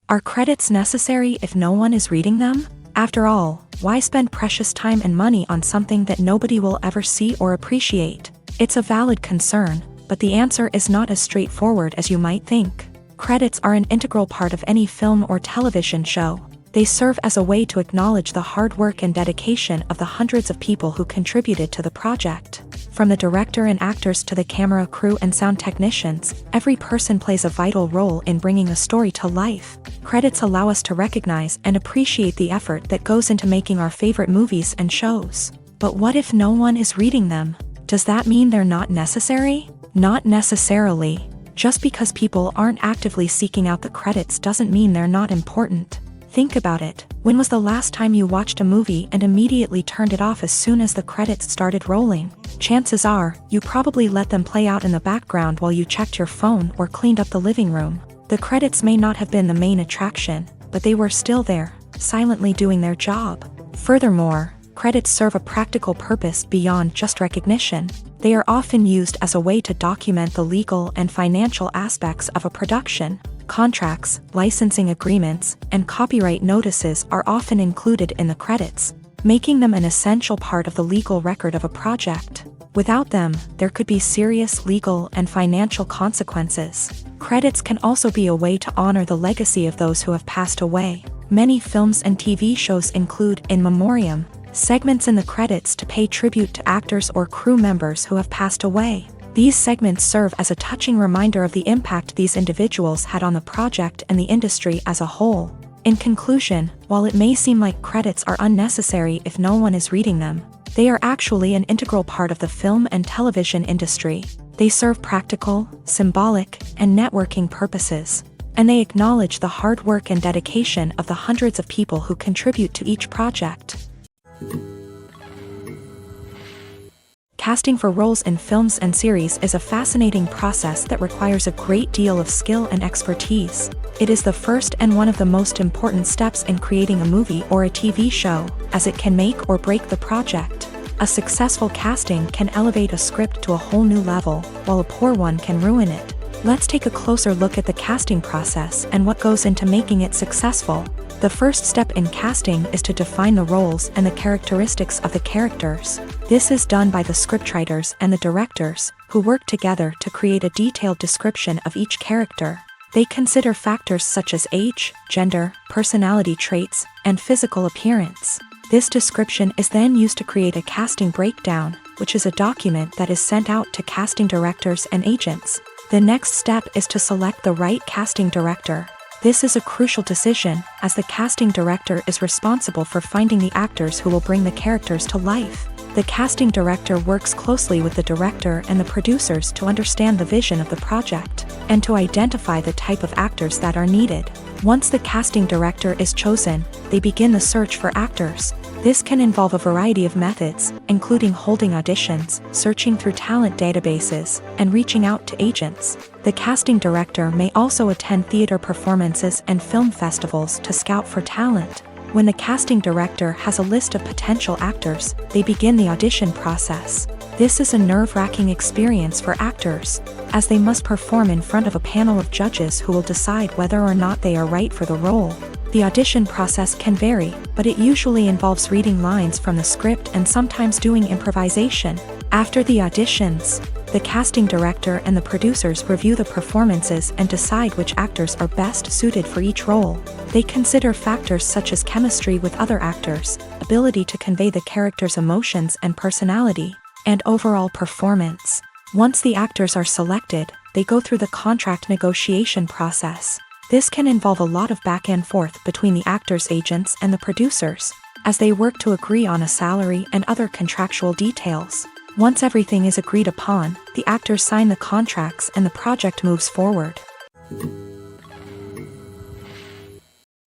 Are credits necessary if no one is reading them? After all, why spend precious time and money on something that nobody will ever see or appreciate? It's a valid concern, but the answer is not as straightforward as you might think. Credits are an integral part of any film or television show. They serve as a way to acknowledge the hard work and dedication of the hundreds of people who contributed to the project. From the director and actors to the camera crew and sound technicians, every person plays a vital role in bringing a story to life. Credits allow us to recognize and appreciate the effort that goes into making our favorite movies and shows. But what if no one is reading them? Does that mean they're not necessary? Not necessarily. Just because people aren't actively seeking out the credits doesn't mean they're not important. Think about it. When was the last time you watched a movie and immediately turned it off as soon as the credits started rolling? Chances are, you probably let them play out in the background while you checked your phone or cleaned up the living room. The credits may not have been the main attraction, but they were still there, silently doing their job. Furthermore, credits serve a practical purpose beyond just recognition. They are often used as a way to document the legal and financial aspects of a production. Contracts, licensing agreements, and copyright notices are often included in the credits, making them an essential part of the legal record of a project. Without them, there could be serious legal and financial consequences. Credits can also be a way to honor the legacy of those who have passed away. Many films and TV shows include in memoriam segments in the credits to pay tribute to actors or crew members who have passed away. These segments serve as a touching reminder of the impact these individuals had on the project and the industry as a whole. In conclusion, while it may seem like credits are unnecessary if no one is reading them, they are actually an integral part of the film and television industry. They serve practical, symbolic, and networking purposes, and they acknowledge the hard work and dedication of the hundreds of people who contribute to each project. Casting for roles in films and series is a fascinating process that requires a great deal of skill and expertise. It is the first and one of the most important steps in creating a movie or a TV show, as it can make or break the project. A successful casting can elevate a script to a whole new level, while a poor one can ruin it. Let's take a closer look at the casting process and what goes into making it successful. The first step in casting is to define the roles and the characteristics of the characters. This is done by the scriptwriters and the directors, who work together to create a detailed description of each character. They consider factors such as age, gender, personality traits, and physical appearance. This description is then used to create a casting breakdown, which is a document that is sent out to casting directors and agents. The next step is to select the right casting director. This is a crucial decision, as the casting director is responsible for finding the actors who will bring the characters to life. The casting director works closely with the director and the producers to understand the vision of the project, and to identify the type of actors that are needed. Once the casting director is chosen, they begin the search for actors. This can involve a variety of methods, including holding auditions, searching through talent databases, and reaching out to agents. The casting director may also attend theater performances and film festivals to scout for talent. When the casting director has a list of potential actors, they begin the audition process. This is a nerve-wracking experience for actors, as they must perform in front of a panel of judges who will decide whether or not they are right for the role. The audition process can vary, but it usually involves reading lines from the script and sometimes doing improvisation. After the auditions, the casting director and the producers review the performances and decide which actors are best suited for each role. They consider factors such as chemistry with other actors, ability to convey the character's emotions and personality, and overall performance. Once the actors are selected, they go through the contract negotiation process. This can involve a lot of back and forth between the actors' agents and the producers, as they work to agree on a salary and other contractual details. Once everything is agreed upon, the actors sign the contracts and the project moves forward.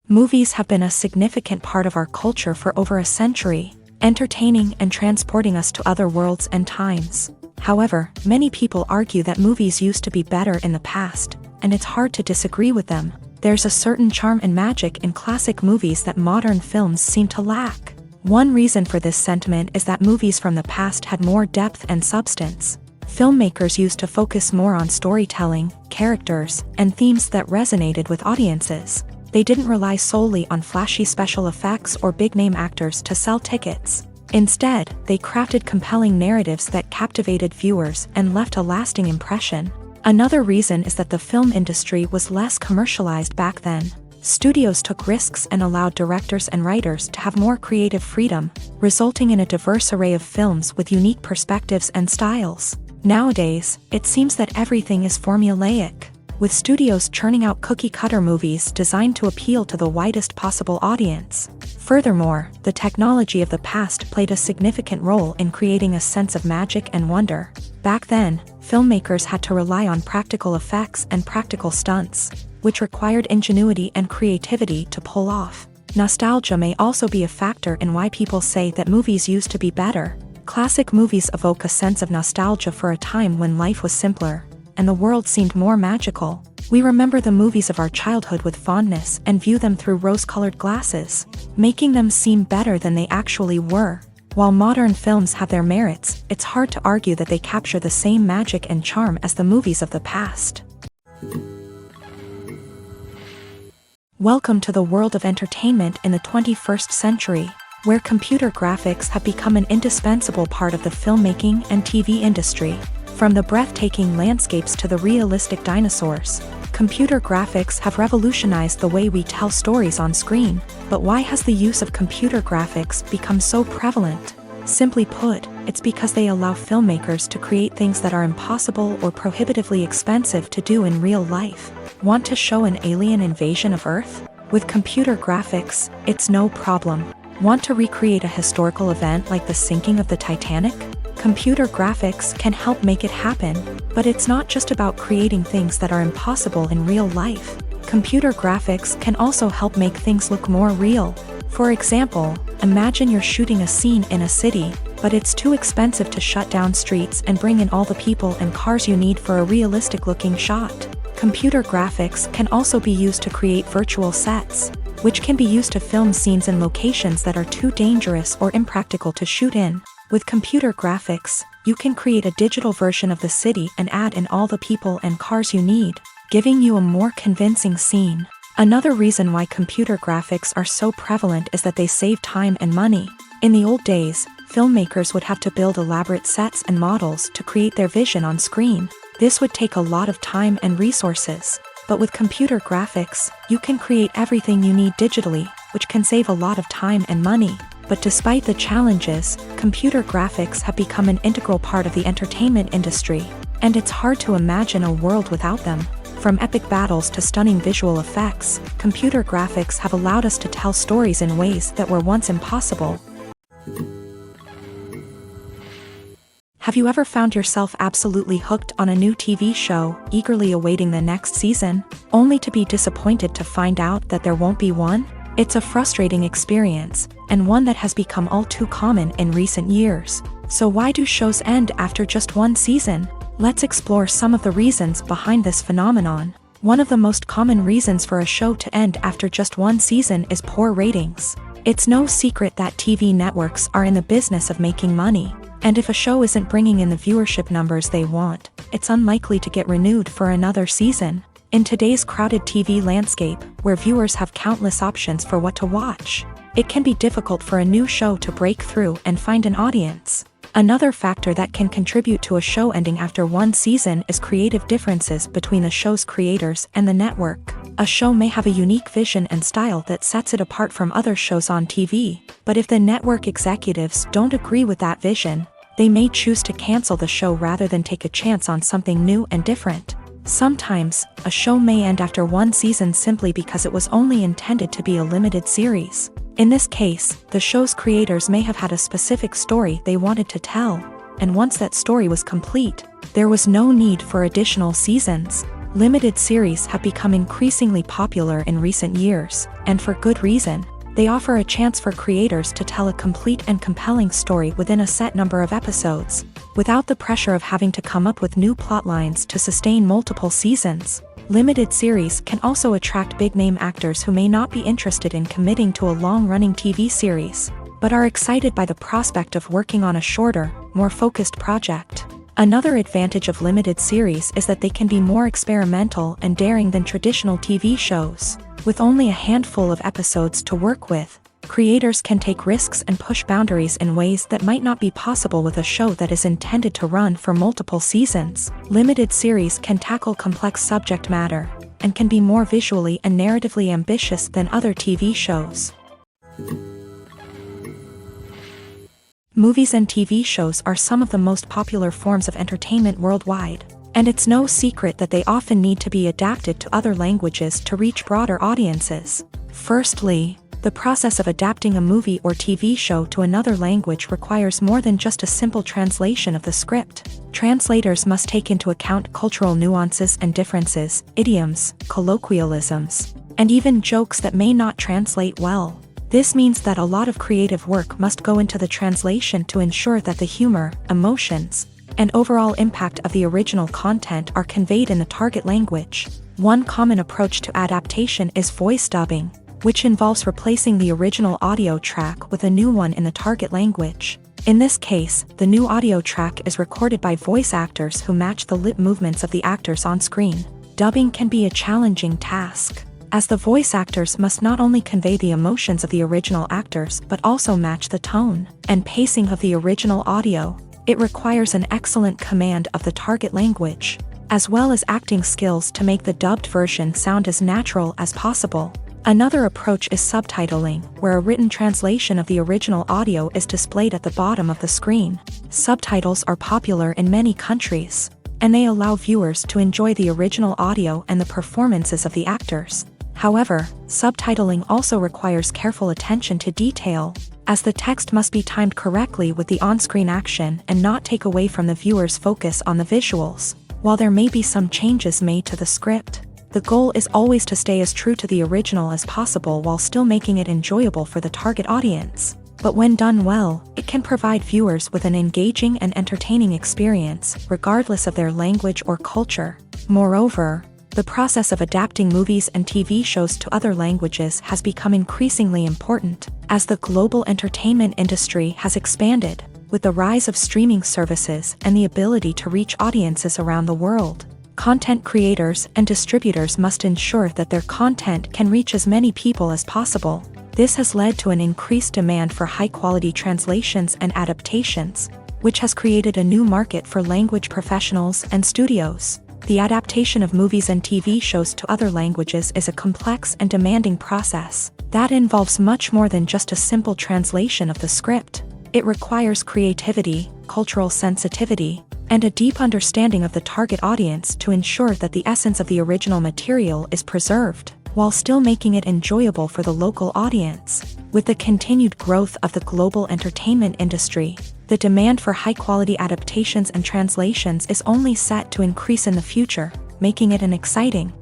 Movies have been a significant part of our culture for over a century, entertaining and transporting us to other worlds and times. However, many people argue that movies used to be better in the past, and it's hard to disagree with them. There's a certain charm and magic in classic movies that modern films seem to lack. One reason for this sentiment is that movies from the past had more depth and substance. Filmmakers used to focus more on storytelling, characters, and themes that resonated with audiences. They didn't rely solely on flashy special effects or big-name actors to sell tickets. Instead, they crafted compelling narratives that captivated viewers and left a lasting impression. Another reason is that the film industry was less commercialized back then. Studios took risks and allowed directors and writers to have more creative freedom, resulting in a diverse array of films with unique perspectives and styles. Nowadays, it seems that everything is formulaic, with studios churning out cookie-cutter movies designed to appeal to the widest possible audience. Furthermore, the technology of the past played a significant role in creating a sense of magic and wonder. Back then, filmmakers had to rely on practical effects and practical stunts, which required ingenuity and creativity to pull off. Nostalgia may also be a factor in why people say that movies used to be better. Classic movies evoke a sense of nostalgia for a time when life was simpler, and the world seemed more magical. We remember the movies of our childhood with fondness and view them through rose-colored glasses, making them seem better than they actually were. While modern films have their merits, it's hard to argue that they capture the same magic and charm as the movies of the past. Welcome to the world of entertainment in the 21st century, where computer graphics have become an indispensable part of the filmmaking and TV industry. From the breathtaking landscapes to the realistic dinosaurs, computer graphics have revolutionized the way we tell stories on screen. But why has the use of computer graphics become so prevalent? Simply put, it's because they allow filmmakers to create things that are impossible or prohibitively expensive to do in real life. Want to show an alien invasion of Earth? With computer graphics, it's no problem. Want to recreate a historical event like the sinking of the Titanic? Computer graphics can help make it happen, but it's not just about creating things that are impossible in real life. Computer graphics can also help make things look more real. For example, imagine you're shooting a scene in a city, but it's too expensive to shut down streets and bring in all the people and cars you need for a realistic-looking shot. Computer graphics can also be used to create virtual sets, which can be used to film scenes in locations that are too dangerous or impractical to shoot in. With computer graphics, you can create a digital version of the city and add in all the people and cars you need, giving you a more convincing scene. Another reason why computer graphics are so prevalent is that they save time and money. In the old days, filmmakers would have to build elaborate sets and models to create their vision on screen. This would take a lot of time and resources. But with computer graphics, you can create everything you need digitally, which can save a lot of time and money. But despite the challenges, computer graphics have become an integral part of the entertainment industry, and it's hard to imagine a world without them. From epic battles to stunning visual effects, computer graphics have allowed us to tell stories in ways that were once impossible. Have you ever found yourself absolutely hooked on a new TV show, eagerly awaiting the next season, only to be disappointed to find out that there won't be one? It's a frustrating experience, and one that has become all too common in recent years. So why do shows end after just one season? Let's explore some of the reasons behind this phenomenon. One of the most common reasons for a show to end after just one season is poor ratings. It's no secret that TV networks are in the business of making money, and if a show isn't bringing in the viewership numbers they want, it's unlikely to get renewed for another season. In today's crowded TV landscape, where viewers have countless options for what to watch, it can be difficult for a new show to break through and find an audience. Another factor that can contribute to a show ending after one season is creative differences between the show's creators and the network. A show may have a unique vision and style that sets it apart from other shows on TV, but if the network executives don't agree with that vision, they may choose to cancel the show rather than take a chance on something new and different. Sometimes, a show may end after one season simply because it was only intended to be a limited series. In this case, the show's creators may have had a specific story they wanted to tell, and once that story was complete, there was no need for additional seasons. Limited series have become increasingly popular in recent years, and for good reason. They offer a chance for creators to tell a complete and compelling story within a set number of episodes, without the pressure of having to come up with new plotlines to sustain multiple seasons. Limited series can also attract big-name actors who may not be interested in committing to a long-running TV series, but are excited by the prospect of working on a shorter, more focused project. Another advantage of limited series is that they can be more experimental and daring than traditional TV shows. With only a handful of episodes to work with, creators can take risks and push boundaries in ways that might not be possible with a show that is intended to run for multiple seasons. Limited series can tackle complex subject matter, and can be more visually and narratively ambitious than other TV shows. Movies and TV shows are some of the most popular forms of entertainment worldwide, and it's no secret that they often need to be adapted to other languages to reach broader audiences. Firstly, the process of adapting a movie or TV show to another language requires more than just a simple translation of the script. Translators must take into account cultural nuances and differences, idioms, colloquialisms, and even jokes that may not translate well. This means that a lot of creative work must go into the translation to ensure that the humor, emotions, and overall impact of the original content are conveyed in the target language. One common approach to adaptation is voice dubbing, which involves replacing the original audio track with a new one in the target language. In this case, the new audio track is recorded by voice actors who match the lip movements of the actors on screen. Dubbing can be a challenging task, as the voice actors must not only convey the emotions of the original actors but also match the tone and pacing of the original audio. It requires an excellent command of the target language, as well as acting skills to make the dubbed version sound as natural as possible. Another approach is subtitling, where a written translation of the original audio is displayed at the bottom of the screen. Subtitles are popular in many countries, and they allow viewers to enjoy the original audio and the performances of the actors. However, subtitling also requires careful attention to detail, as the text must be timed correctly with the on-screen action and not take away from the viewer's focus on the visuals. While there may be some changes made to the script, the goal is always to stay as true to the original as possible while still making it enjoyable for the target audience. But when done well, it can provide viewers with an engaging and entertaining experience, regardless of their language or culture. Moreover, the process of adapting movies and TV shows to other languages has become increasingly important, as the global entertainment industry has expanded. With the rise of streaming services and the ability to reach audiences around the world, content creators and distributors must ensure that their content can reach as many people as possible. This has led to an increased demand for high-quality translations and adaptations, which has created a new market for language professionals and studios. The adaptation of movies and TV shows to other languages is a complex and demanding process that involves much more than just a simple translation of the script. It requires creativity, cultural sensitivity, and a deep understanding of the target audience to ensure that the essence of the original material is preserved, while still making it enjoyable for the local audience. With the continued growth of the global entertainment industry, the demand for high-quality adaptations and translations is only set to increase in the future, making it an exciting.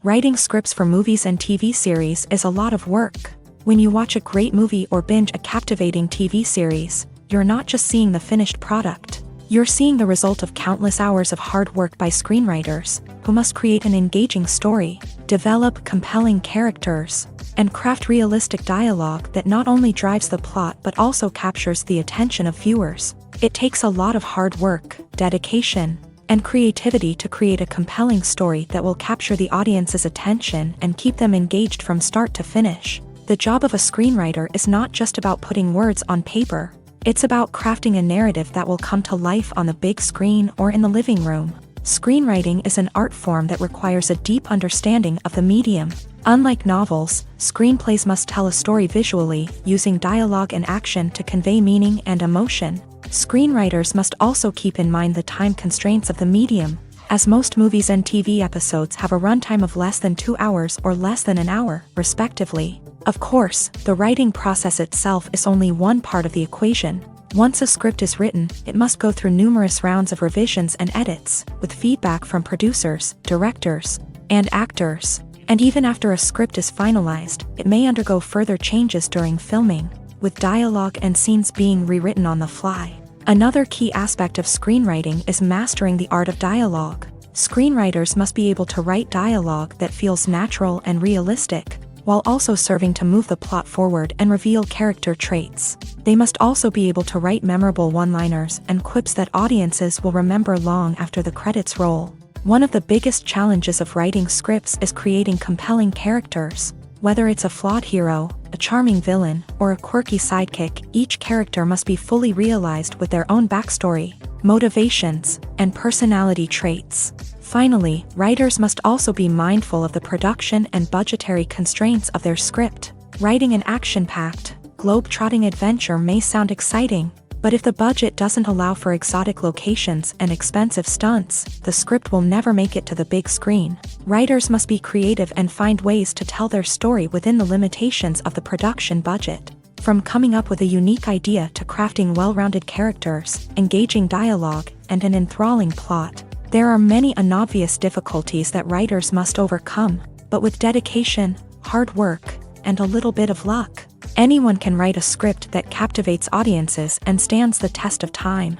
Writing scripts for movies and TV series is a lot of work. When you watch a great movie or binge a captivating TV series, you're not just seeing the finished product. You're seeing the result of countless hours of hard work by screenwriters, who must create an engaging story, develop compelling characters, and craft realistic dialogue that not only drives the plot but also captures the attention of viewers. It takes a lot of hard work, dedication, and creativity to create a compelling story that will capture the audience's attention and keep them engaged from start to finish. The job of a screenwriter is not just about putting words on paper. It's about crafting a narrative that will come to life on the big screen or in the living room. Screenwriting is an art form that requires a deep understanding of the medium. Unlike novels, screenplays must tell a story visually, using dialogue and action to convey meaning and emotion. Screenwriters must also keep in mind the time constraints of the medium, as most movies and TV episodes have a runtime of less than 2 hours or less than an hour, respectively. Of course, the writing process itself is only one part of the equation. Once a script is written, it must go through numerous rounds of revisions and edits, with feedback from producers, directors, and actors. And even after a script is finalized, it may undergo further changes during filming, with dialogue and scenes being rewritten on the fly. Another key aspect of screenwriting is mastering the art of dialogue. Screenwriters must be able to write dialogue that feels natural and realistic, while also serving to move the plot forward and reveal character traits. They must also be able to write memorable one-liners and quips that audiences will remember long after the credits roll. One of the biggest challenges of writing scripts is creating compelling characters. Whether it's a flawed hero, a charming villain, or a quirky sidekick, each character must be fully realized with their own backstory, motivations, and personality traits. Finally, writers must also be mindful of the production and budgetary constraints of their script. Writing an action-packed, globe-trotting adventure may sound exciting, but if the budget doesn't allow for exotic locations and expensive stunts, the script will never make it to the big screen. Writers must be creative and find ways to tell their story within the limitations of the production budget. From coming up with a unique idea to crafting well-rounded characters, engaging dialogue, and an enthralling plot, there are many unobvious difficulties that writers must overcome, but with dedication, hard work, and a little bit of luck, anyone can write a script that captivates audiences and stands the test of time.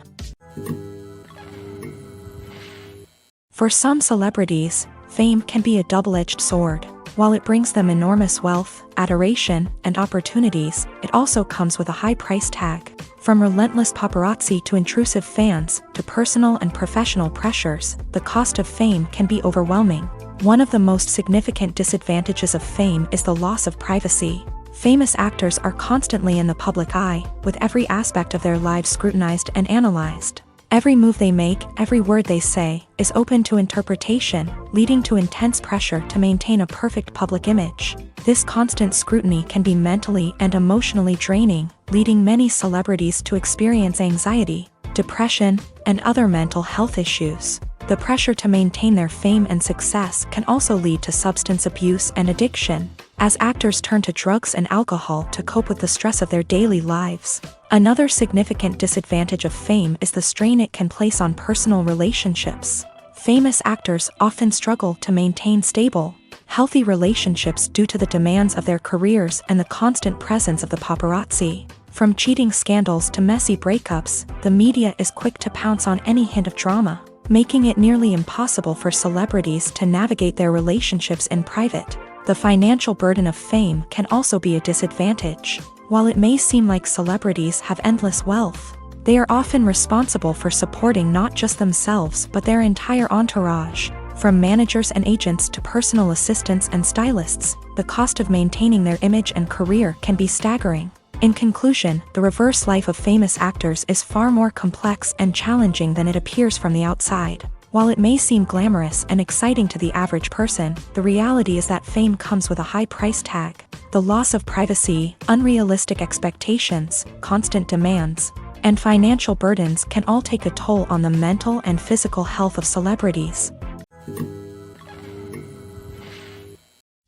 For some celebrities, fame can be a double-edged sword. While it brings them enormous wealth, adoration, and opportunities, it also comes with a high price tag. From relentless paparazzi to intrusive fans, to personal and professional pressures, the cost of fame can be overwhelming. One of the most significant disadvantages of fame is the loss of privacy. Famous actors are constantly in the public eye, with every aspect of their lives scrutinized and analyzed. Every move they make, every word they say, is open to interpretation, leading to intense pressure to maintain a perfect public image. This constant scrutiny can be mentally and emotionally draining, leading many celebrities to experience anxiety, depression, and other mental health issues. The pressure to maintain their fame and success can also lead to substance abuse and addiction, as actors turn to drugs and alcohol to cope with the stress of their daily lives. Another significant disadvantage of fame is the strain it can place on personal relationships. Famous actors often struggle to maintain stable, healthy relationships due to the demands of their careers and the constant presence of the paparazzi. From cheating scandals to messy breakups, the media is quick to pounce on any hint of drama, making it nearly impossible for celebrities to navigate their relationships in private. The financial burden of fame can also be a disadvantage. While it may seem like celebrities have endless wealth, they are often responsible for supporting not just themselves but their entire entourage. From managers and agents to personal assistants and stylists, the cost of maintaining their image and career can be staggering. In conclusion, the reverse life of famous actors is far more complex and challenging than it appears from the outside. While it may seem glamorous and exciting to the average person, the reality is that fame comes with a high price tag. The loss of privacy, unrealistic expectations, constant demands, and financial burdens can all take a toll on the mental and physical health of celebrities.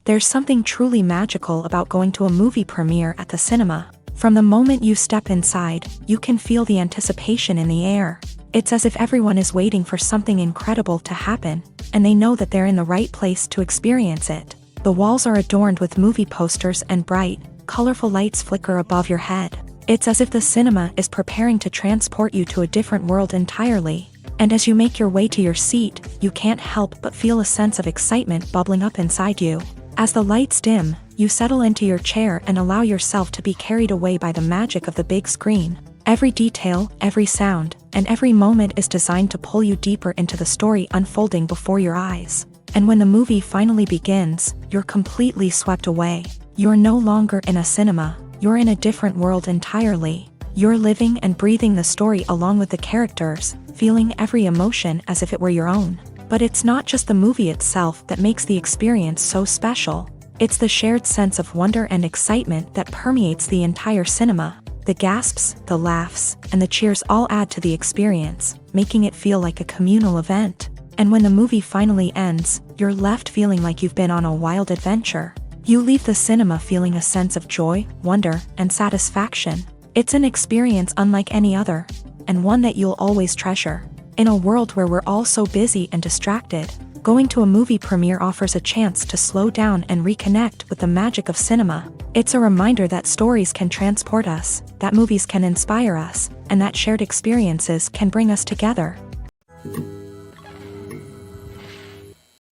There's something truly magical about going to a movie premiere at the cinema. From the moment you step inside, you can feel the anticipation in the air. It's as if everyone is waiting for something incredible to happen, and they know that they're in the right place to experience it. The walls are adorned with movie posters and bright, colorful lights flicker above your head. It's as if the cinema is preparing to transport you to a different world entirely. And as you make your way to your seat, you can't help but feel a sense of excitement bubbling up inside you. As the lights dim, you settle into your chair and allow yourself to be carried away by the magic of the big screen. Every detail, every sound, and every moment is designed to pull you deeper into the story unfolding before your eyes. And when the movie finally begins, you're completely swept away. You're no longer in a cinema, you're in a different world entirely. You're living and breathing the story along with the characters, feeling every emotion as if it were your own. But it's not just the movie itself that makes the experience so special. It's the shared sense of wonder and excitement that permeates the entire cinema. The gasps, the laughs, and the cheers all add to the experience, making it feel like a communal event. And when the movie finally ends, you're left feeling like you've been on a wild adventure. You leave the cinema feeling a sense of joy, wonder, and satisfaction. It's an experience unlike any other, and one that you'll always treasure. In a world where we're all so busy and distracted, going to a movie premiere offers a chance to slow down and reconnect with the magic of cinema. It's a reminder that stories can transport us, that movies can inspire us, and that shared experiences can bring us together.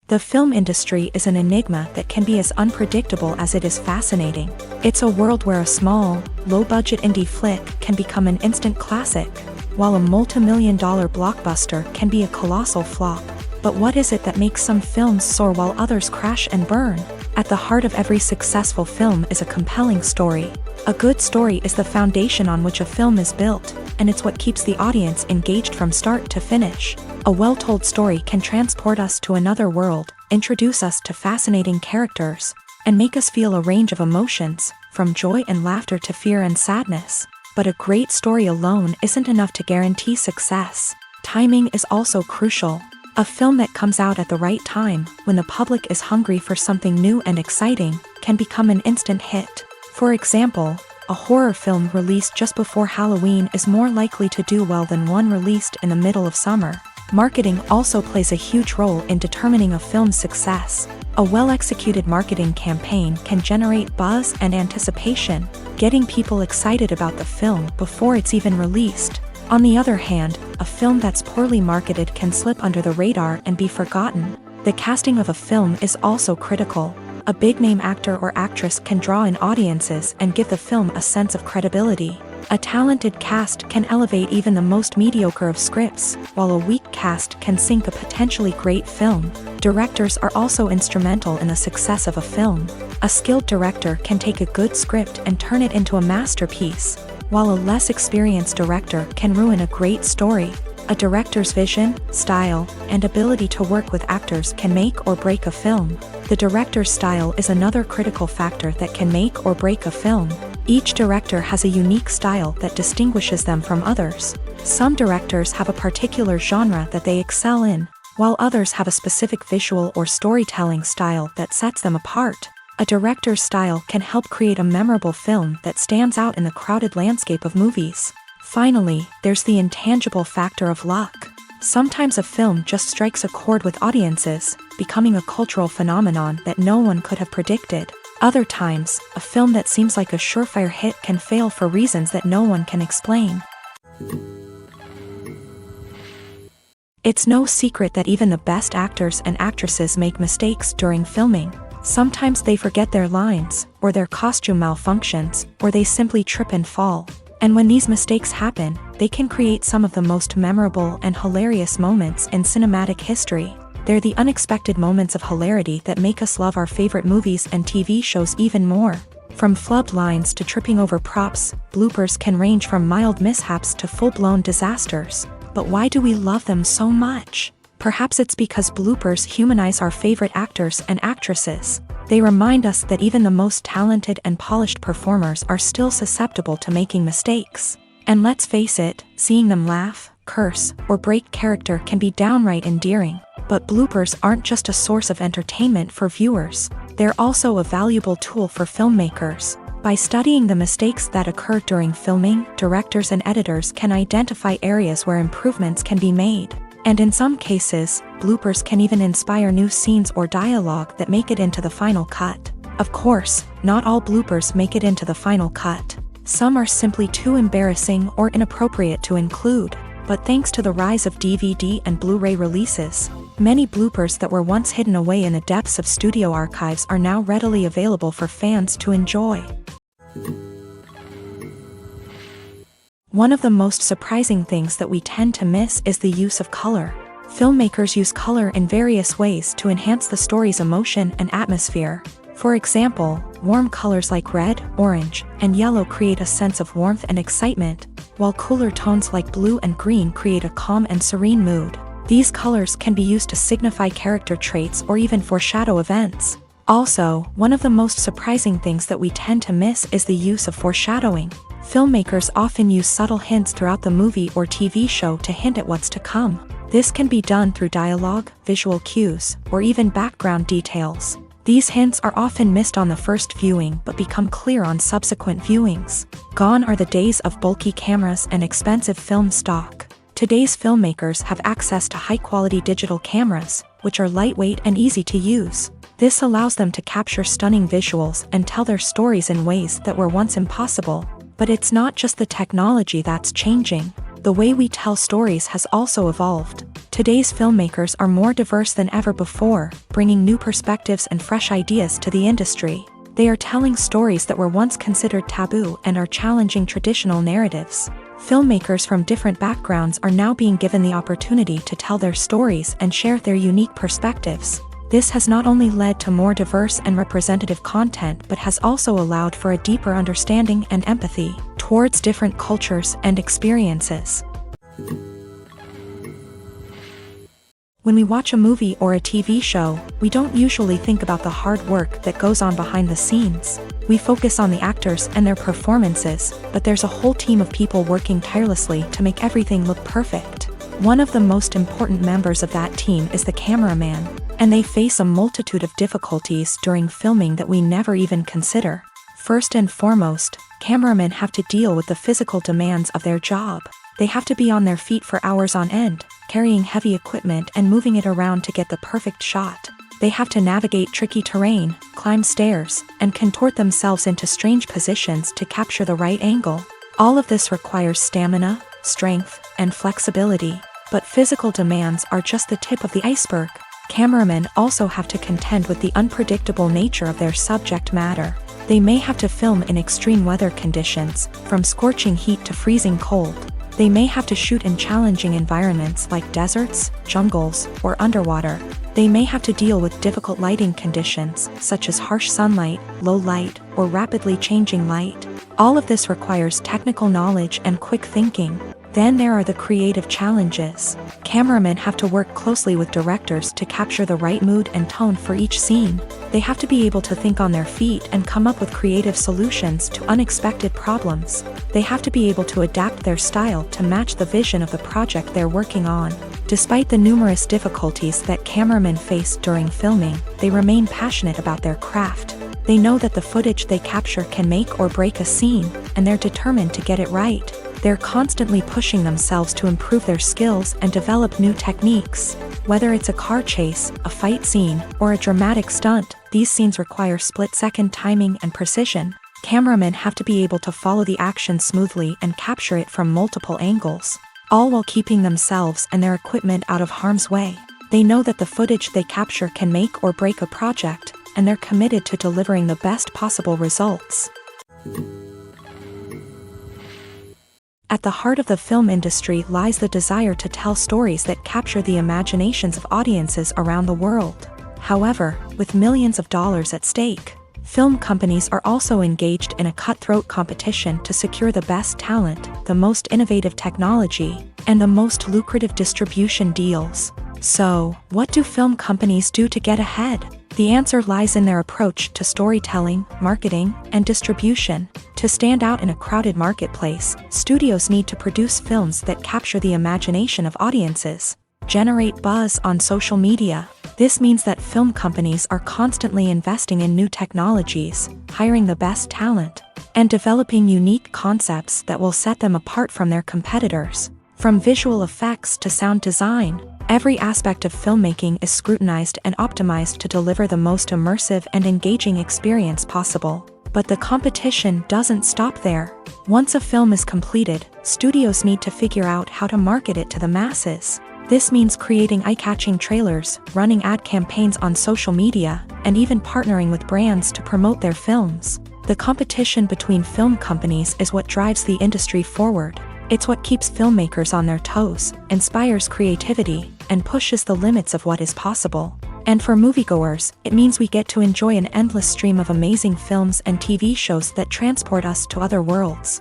The film industry is an enigma that can be as unpredictable as it is fascinating. It's a world where a small, low-budget indie flick can become an instant classic, while a multi-million-dollar blockbuster can be a colossal flop. But what is it that makes some films soar while others crash and burn? At the heart of every successful film is a compelling story. A good story is the foundation on which a film is built, and it's what keeps the audience engaged from start to finish. A well-told story can transport us to another world, introduce us to fascinating characters, and make us feel a range of emotions, from joy and laughter to fear and sadness. But a great story alone isn't enough to guarantee success. Timing is also crucial. A film that comes out at the right time, when the public is hungry for something new and exciting, can become an instant hit. For example, a horror film released just before Halloween is more likely to do well than one released in the middle of summer. Marketing also plays a huge role in determining a film's success. A well-executed marketing campaign can generate buzz and anticipation, getting people excited about the film before it's even released. On the other hand, a film that's poorly marketed can slip under the radar and be forgotten. The casting of a film is also critical. A big-name actor or actress can draw in audiences and give the film a sense of credibility. A talented cast can elevate even the most mediocre of scripts, while a weak cast can sink a potentially great film. Directors are also instrumental in the success of a film. A skilled director can take a good script and turn it into a masterpiece, while a less experienced director can ruin a great story. A director's vision, style, and ability to work with actors can make or break a film. The director's style is another critical factor that can make or break a film. Each director has a unique style that distinguishes them from others. Some directors have a particular genre that they excel in, while others have a specific visual or storytelling style that sets them apart. A director's style can help create a memorable film that stands out in the crowded landscape of movies. Finally, there's the intangible factor of luck. Sometimes a film just strikes a chord with audiences, becoming a cultural phenomenon that no one could have predicted. Other times, a film that seems like a surefire hit can fail for reasons that no one can explain. It's no secret that even the best actors and actresses make mistakes during filming. Sometimes they forget their lines, or their costume malfunctions, or they simply trip and fall. And when these mistakes happen, they can create some of the most memorable and hilarious moments in cinematic history. They're the unexpected moments of hilarity that make us love our favorite movies and TV shows even more. From flubbed lines to tripping over props, bloopers can range from mild mishaps to full-blown disasters. But why do we love them so much? Perhaps it's because bloopers humanize our favorite actors and actresses. They remind us that even the most talented and polished performers are still susceptible to making mistakes. And let's face it, seeing them laugh, curse, or break character can be downright endearing. But bloopers aren't just a source of entertainment for viewers. They're also a valuable tool for filmmakers. By studying the mistakes that occur during filming, directors and editors can identify areas where improvements can be made. And in some cases, bloopers can even inspire new scenes or dialogue that make it into the final cut. Of course, not all bloopers make it into the final cut. Some are simply too embarrassing or inappropriate to include. But thanks to the rise of DVD and Blu-ray releases, many bloopers that were once hidden away in the depths of studio archives are now readily available for fans to enjoy. One of the most surprising things that we tend to miss is the use of color. Filmmakers use color in various ways to enhance the story's emotion and atmosphere. For example, warm colors like red, orange, and yellow create a sense of warmth and excitement, while cooler tones like blue and green create a calm and serene mood. These colors can be used to signify character traits or even foreshadow events. Also, one of the most surprising things that we tend to miss is the use of foreshadowing. Filmmakers often use subtle hints throughout the movie or TV show to hint at what's to come. This can be done through dialogue, visual cues, or even background details. These hints are often missed on the first viewing but become clear on subsequent viewings. Gone are the days of bulky cameras and expensive film stock. Today's filmmakers have access to high-quality digital cameras, which are lightweight and easy to use. This allows them to capture stunning visuals and tell their stories in ways that were once impossible. But it's not just the technology that's changing. The way we tell stories has also evolved. Today's filmmakers are more diverse than ever before, bringing new perspectives and fresh ideas to the industry. They are telling stories that were once considered taboo and are challenging traditional narratives. Filmmakers from different backgrounds are now being given the opportunity to tell their stories and share their unique perspectives. This has not only led to more diverse and representative content but has also allowed for a deeper understanding and empathy towards different cultures and experiences. When we watch a movie or a TV show, we don't usually think about the hard work that goes on behind the scenes. We focus on the actors and their performances, but there's a whole team of people working tirelessly to make everything look perfect. One of the most important members of that team is the cameraman, and they face a multitude of difficulties during filming that we never even consider. First and foremost, cameramen have to deal with the physical demands of their job. They have to be on their feet for hours on end, carrying heavy equipment and moving it around to get the perfect shot. They have to navigate tricky terrain, climb stairs, and contort themselves into strange positions to capture the right angle. All of this requires stamina, strength, and flexibility. But physical demands are just the tip of the iceberg. Cameramen also have to contend with the unpredictable nature of their subject matter. They may have to film in extreme weather conditions, from scorching heat to freezing cold. They may have to shoot in challenging environments like deserts, jungles, or underwater. They may have to deal with difficult lighting conditions, such as harsh sunlight, low light, or rapidly changing light. All of this requires technical knowledge and quick thinking. Then there are the creative challenges. Cameramen have to work closely with directors to capture the right mood and tone for each scene. They have to be able to think on their feet and come up with creative solutions to unexpected problems. They have to be able to adapt their style to match the vision of the project they're working on. Despite the numerous difficulties that cameramen face during filming, they remain passionate about their craft. They know that the footage they capture can make or break a scene, and they're determined to get it right. They're constantly pushing themselves to improve their skills and develop new techniques. Whether it's a car chase, a fight scene, or a dramatic stunt, these scenes require split-second timing and precision. Cameramen have to be able to follow the action smoothly and capture it from multiple angles, all while keeping themselves and their equipment out of harm's way. They know that the footage they capture can make or break a project, and they're committed to delivering the best possible results. At the heart of the film industry lies the desire to tell stories that capture the imaginations of audiences around the world. However, with millions of dollars at stake, film companies are also engaged in a cutthroat competition to secure the best talent, the most innovative technology, and the most lucrative distribution deals. So, what do film companies do to get ahead? The answer lies in their approach to storytelling, marketing, and distribution. To stand out in a crowded marketplace, studios need to produce films that capture the imagination of audiences, generate buzz on social media. This means that film companies are constantly investing in new technologies, hiring the best talent, and developing unique concepts that will set them apart from their competitors. From visual effects to sound design, every aspect of filmmaking is scrutinized and optimized to deliver the most immersive and engaging experience possible. But the competition doesn't stop there. Once a film is completed, studios need to figure out how to market it to the masses. This means creating eye-catching trailers, running ad campaigns on social media, and even partnering with brands to promote their films. The competition between film companies is what drives the industry forward. It's what keeps filmmakers on their toes, inspires creativity, and pushes the limits of what is possible. And for moviegoers, it means we get to enjoy an endless stream of amazing films and TV shows that transport us to other worlds.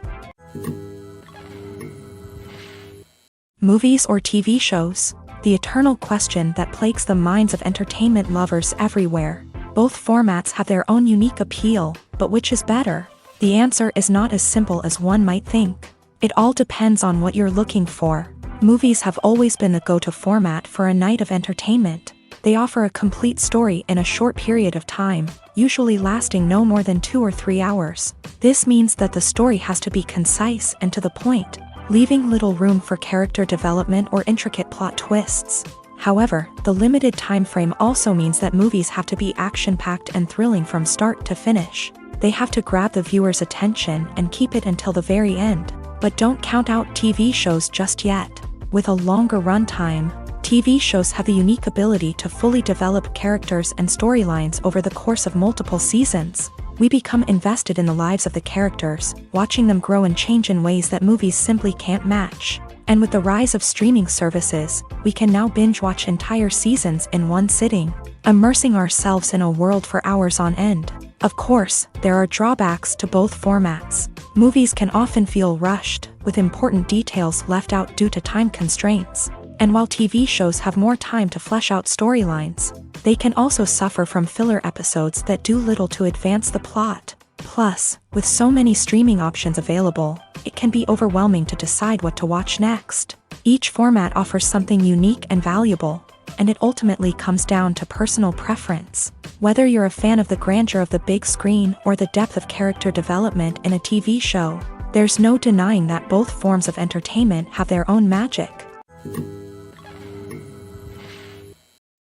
Movies or TV shows? The eternal question that plagues the minds of entertainment lovers everywhere. Both formats have their own unique appeal, but which is better? The answer is not as simple as one might think. It all depends on what you're looking for. Movies have always been the go-to format for a night of entertainment. They offer a complete story in a short period of time, usually lasting no more than 2 or 3 hours. This means that the story has to be concise and to the point, leaving little room for character development or intricate plot twists. However, the limited time frame also means that movies have to be action-packed and thrilling from start to finish. They have to grab the viewer's attention and keep it until the very end. But don't count out TV shows just yet. With a longer runtime, TV shows have the unique ability to fully develop characters and storylines over the course of multiple seasons. We become invested in the lives of the characters, watching them grow and change in ways that movies simply can't match. And with the rise of streaming services, we can now binge-watch entire seasons in one sitting, immersing ourselves in a world for hours on end. Of course, there are drawbacks to both formats. Movies can often feel rushed, with important details left out due to time constraints. And while TV shows have more time to flesh out storylines, they can also suffer from filler episodes that do little to advance the plot. Plus, with so many streaming options available, it can be overwhelming to decide what to watch next. Each format offers something unique and valuable, and it ultimately comes down to personal preference. Whether you're a fan of the grandeur of the big screen or the depth of character development in a TV show, there's no denying that both forms of entertainment have their own magic.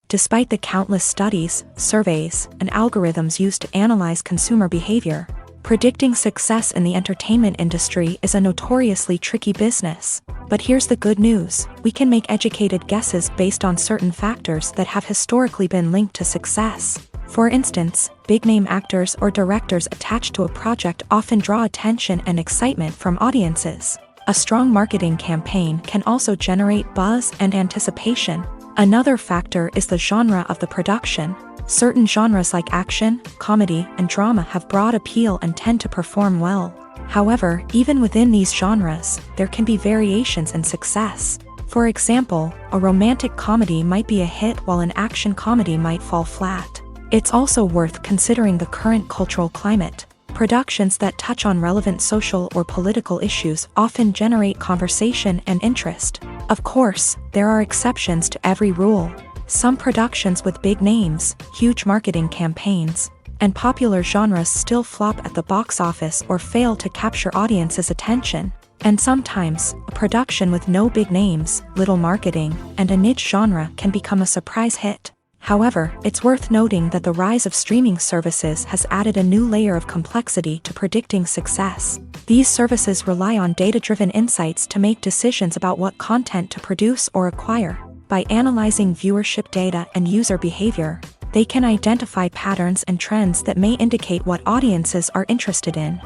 Despite the countless studies, surveys, and algorithms used to analyze consumer behavior, predicting success in the entertainment industry is a notoriously tricky business. But here's the good news: we can make educated guesses based on certain factors that have historically been linked to success. For instance, big-name actors or directors attached to a project often draw attention and excitement from audiences. A strong marketing campaign can also generate buzz and anticipation. Another factor is the genre of the production. Certain genres like action, comedy, and drama have broad appeal and tend to perform well. However, even within these genres, there can be variations in success. For example, a romantic comedy might be a hit while an action comedy might fall flat. It's also worth considering the current cultural climate. Productions that touch on relevant social or political issues often generate conversation and interest. Of course, there are exceptions to every rule. Some productions with big names, huge marketing campaigns, and popular genres still flop at the box office or fail to capture audiences' attention. And sometimes, a production with no big names, little marketing, and a niche genre can become a surprise hit. However, it's worth noting that the rise of streaming services has added a new layer of complexity to predicting success. These services rely on data-driven insights to make decisions about what content to produce or acquire. By analyzing viewership data and user behavior, They can identify patterns and trends that may indicate what audiences are interested in.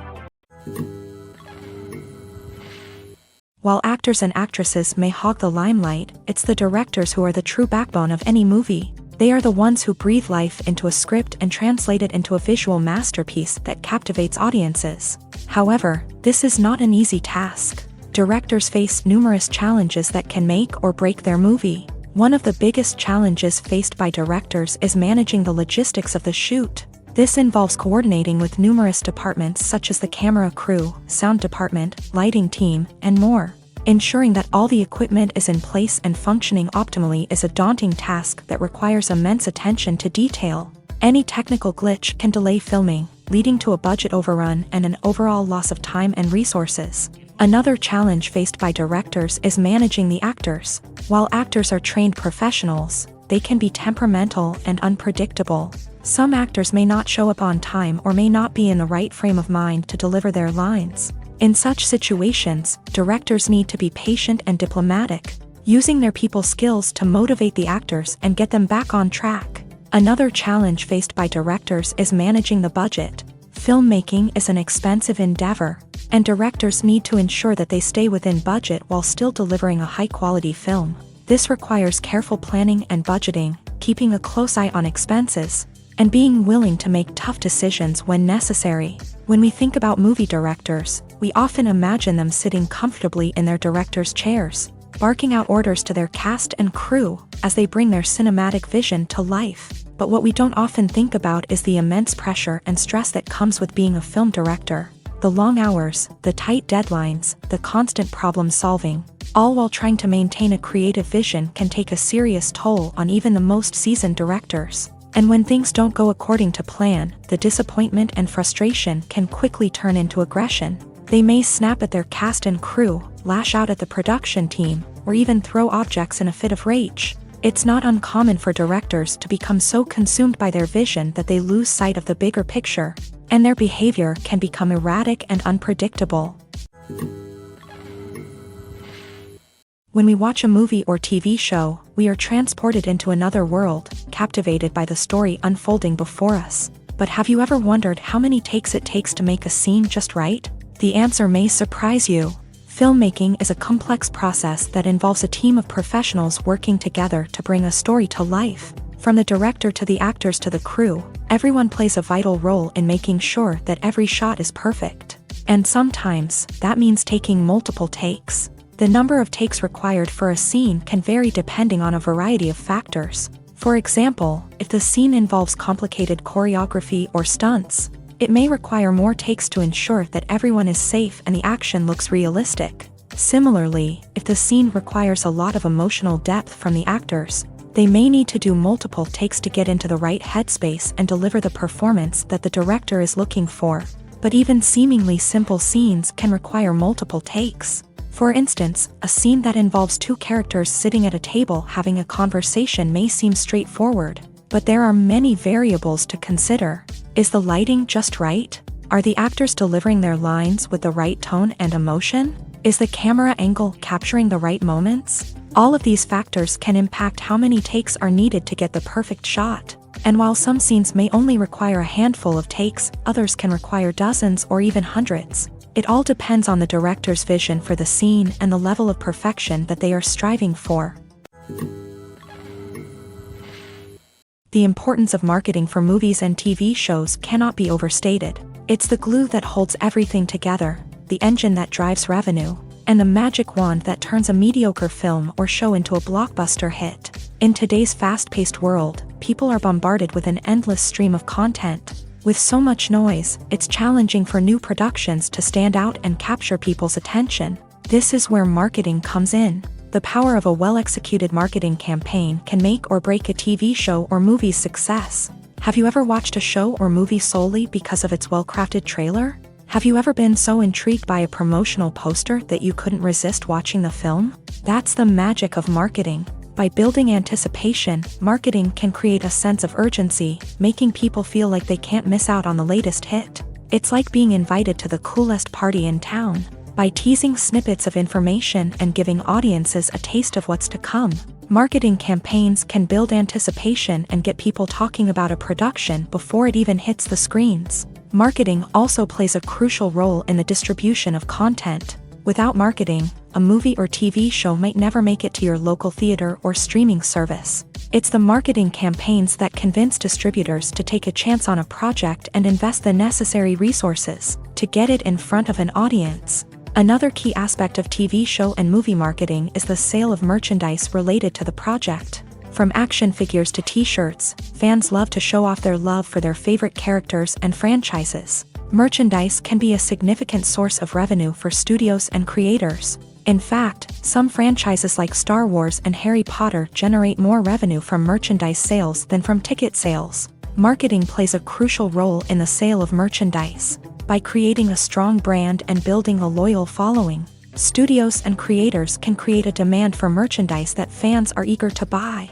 While actors and actresses may hog the limelight, it's the directors who are the true backbone of any movie. They are the ones who breathe life into a script and translate it into a visual masterpiece that captivates audiences. However, this is not an easy task. Directors face numerous challenges that can make or break their movie. One of the biggest challenges faced by directors is managing the logistics of the shoot. This involves coordinating with numerous departments such as the camera crew, sound department, lighting team, and more. Ensuring that all the equipment is in place and functioning optimally is a daunting task that requires immense attention to detail. Any technical glitch can delay filming, leading to a budget overrun and an overall loss of time and resources. Another challenge faced by directors is managing the actors. While actors are trained professionals, they can be temperamental and unpredictable. Some actors may not show up on time or may not be in the right frame of mind to deliver their lines. In such situations, directors need to be patient and diplomatic, using their people skills to motivate the actors and get them back on track. Another challenge faced by directors is managing the budget. Filmmaking is an expensive endeavor, and directors need to ensure that they stay within budget while still delivering a high-quality film. This requires careful planning and budgeting, keeping a close eye on expenses, and being willing to make tough decisions when necessary. When we think about movie directors, we often imagine them sitting comfortably in their director's chairs, barking out orders to their cast and crew as they bring their cinematic vision to life. But what we don't often think about is the immense pressure and stress that comes with being a film director. The long hours, the tight deadlines, the constant problem solving, all while trying to maintain a creative vision can take a serious toll on even the most seasoned directors. And when things don't go according to plan, the disappointment and frustration can quickly turn into aggression. They may snap at their cast and crew, lash out at the production team, or even throw objects in a fit of rage. It's not uncommon for directors to become so consumed by their vision that they lose sight of the bigger picture, and their behavior can become erratic and unpredictable. When we watch a movie or TV show, we are transported into another world, captivated by the story unfolding before us. But have you ever wondered how many takes it takes to make a scene just right? The answer may surprise you. Filmmaking is a complex process that involves a team of professionals working together to bring a story to life. From the director to the actors to the crew, everyone plays a vital role in making sure that every shot is perfect. And sometimes, that means taking multiple takes. The number of takes required for a scene can vary depending on a variety of factors. For example, if the scene involves complicated choreography or stunts, it may require more takes to ensure that everyone is safe and the action looks realistic. Similarly, if the scene requires a lot of emotional depth from the actors, they may need to do multiple takes to get into the right headspace and deliver the performance that the director is looking for. But even seemingly simple scenes can require multiple takes. For instance, a scene that involves two characters sitting at a table having a conversation may seem straightforward, but there are many variables to consider. Is the lighting just right? Are the actors delivering their lines with the right tone and emotion? Is the camera angle capturing the right moments? All of these factors can impact how many takes are needed to get the perfect shot. And while some scenes may only require a handful of takes, others can require dozens or even hundreds. It all depends on the director's vision for the scene and the level of perfection that they are striving for. The importance of marketing for movies and TV shows cannot be overstated. It's the glue that holds everything together, the engine that drives revenue, and the magic wand that turns a mediocre film or show into a blockbuster hit. In today's fast-paced world, people are bombarded with an endless stream of content. With so much noise, it's challenging for new productions to stand out and capture people's attention. This is where marketing comes in. The power of a well-executed marketing campaign can make or break a TV show or movie's success. Have you ever watched a show or movie solely because of its well-crafted trailer? Have you ever been so intrigued by a promotional poster that you couldn't resist watching the film? That's the magic of marketing. By building anticipation, marketing can create a sense of urgency, making people feel like they can't miss out on the latest hit. It's like being invited to the coolest party in town. By teasing snippets of information and giving audiences a taste of what's to come, Marketing campaigns can build anticipation and get people talking about a production before it even hits the screens. Marketing also plays a crucial role in the distribution of content. Without marketing, a movie or TV show might never make it to your local theater or streaming service. It's the marketing campaigns that convince distributors to take a chance on a project and invest the necessary resources to get it in front of an audience. Another key aspect of TV show and movie marketing is the sale of merchandise related to the project. From action figures to t-shirts, fans love to show off their love for their favorite characters and franchises. Merchandise can be a significant source of revenue for studios and creators. In fact, some franchises like Star Wars and Harry Potter generate more revenue from merchandise sales than from ticket sales. Marketing plays a crucial role in the sale of merchandise. By creating a strong brand and building a loyal following, studios and creators can create a demand for merchandise that fans are eager to buy.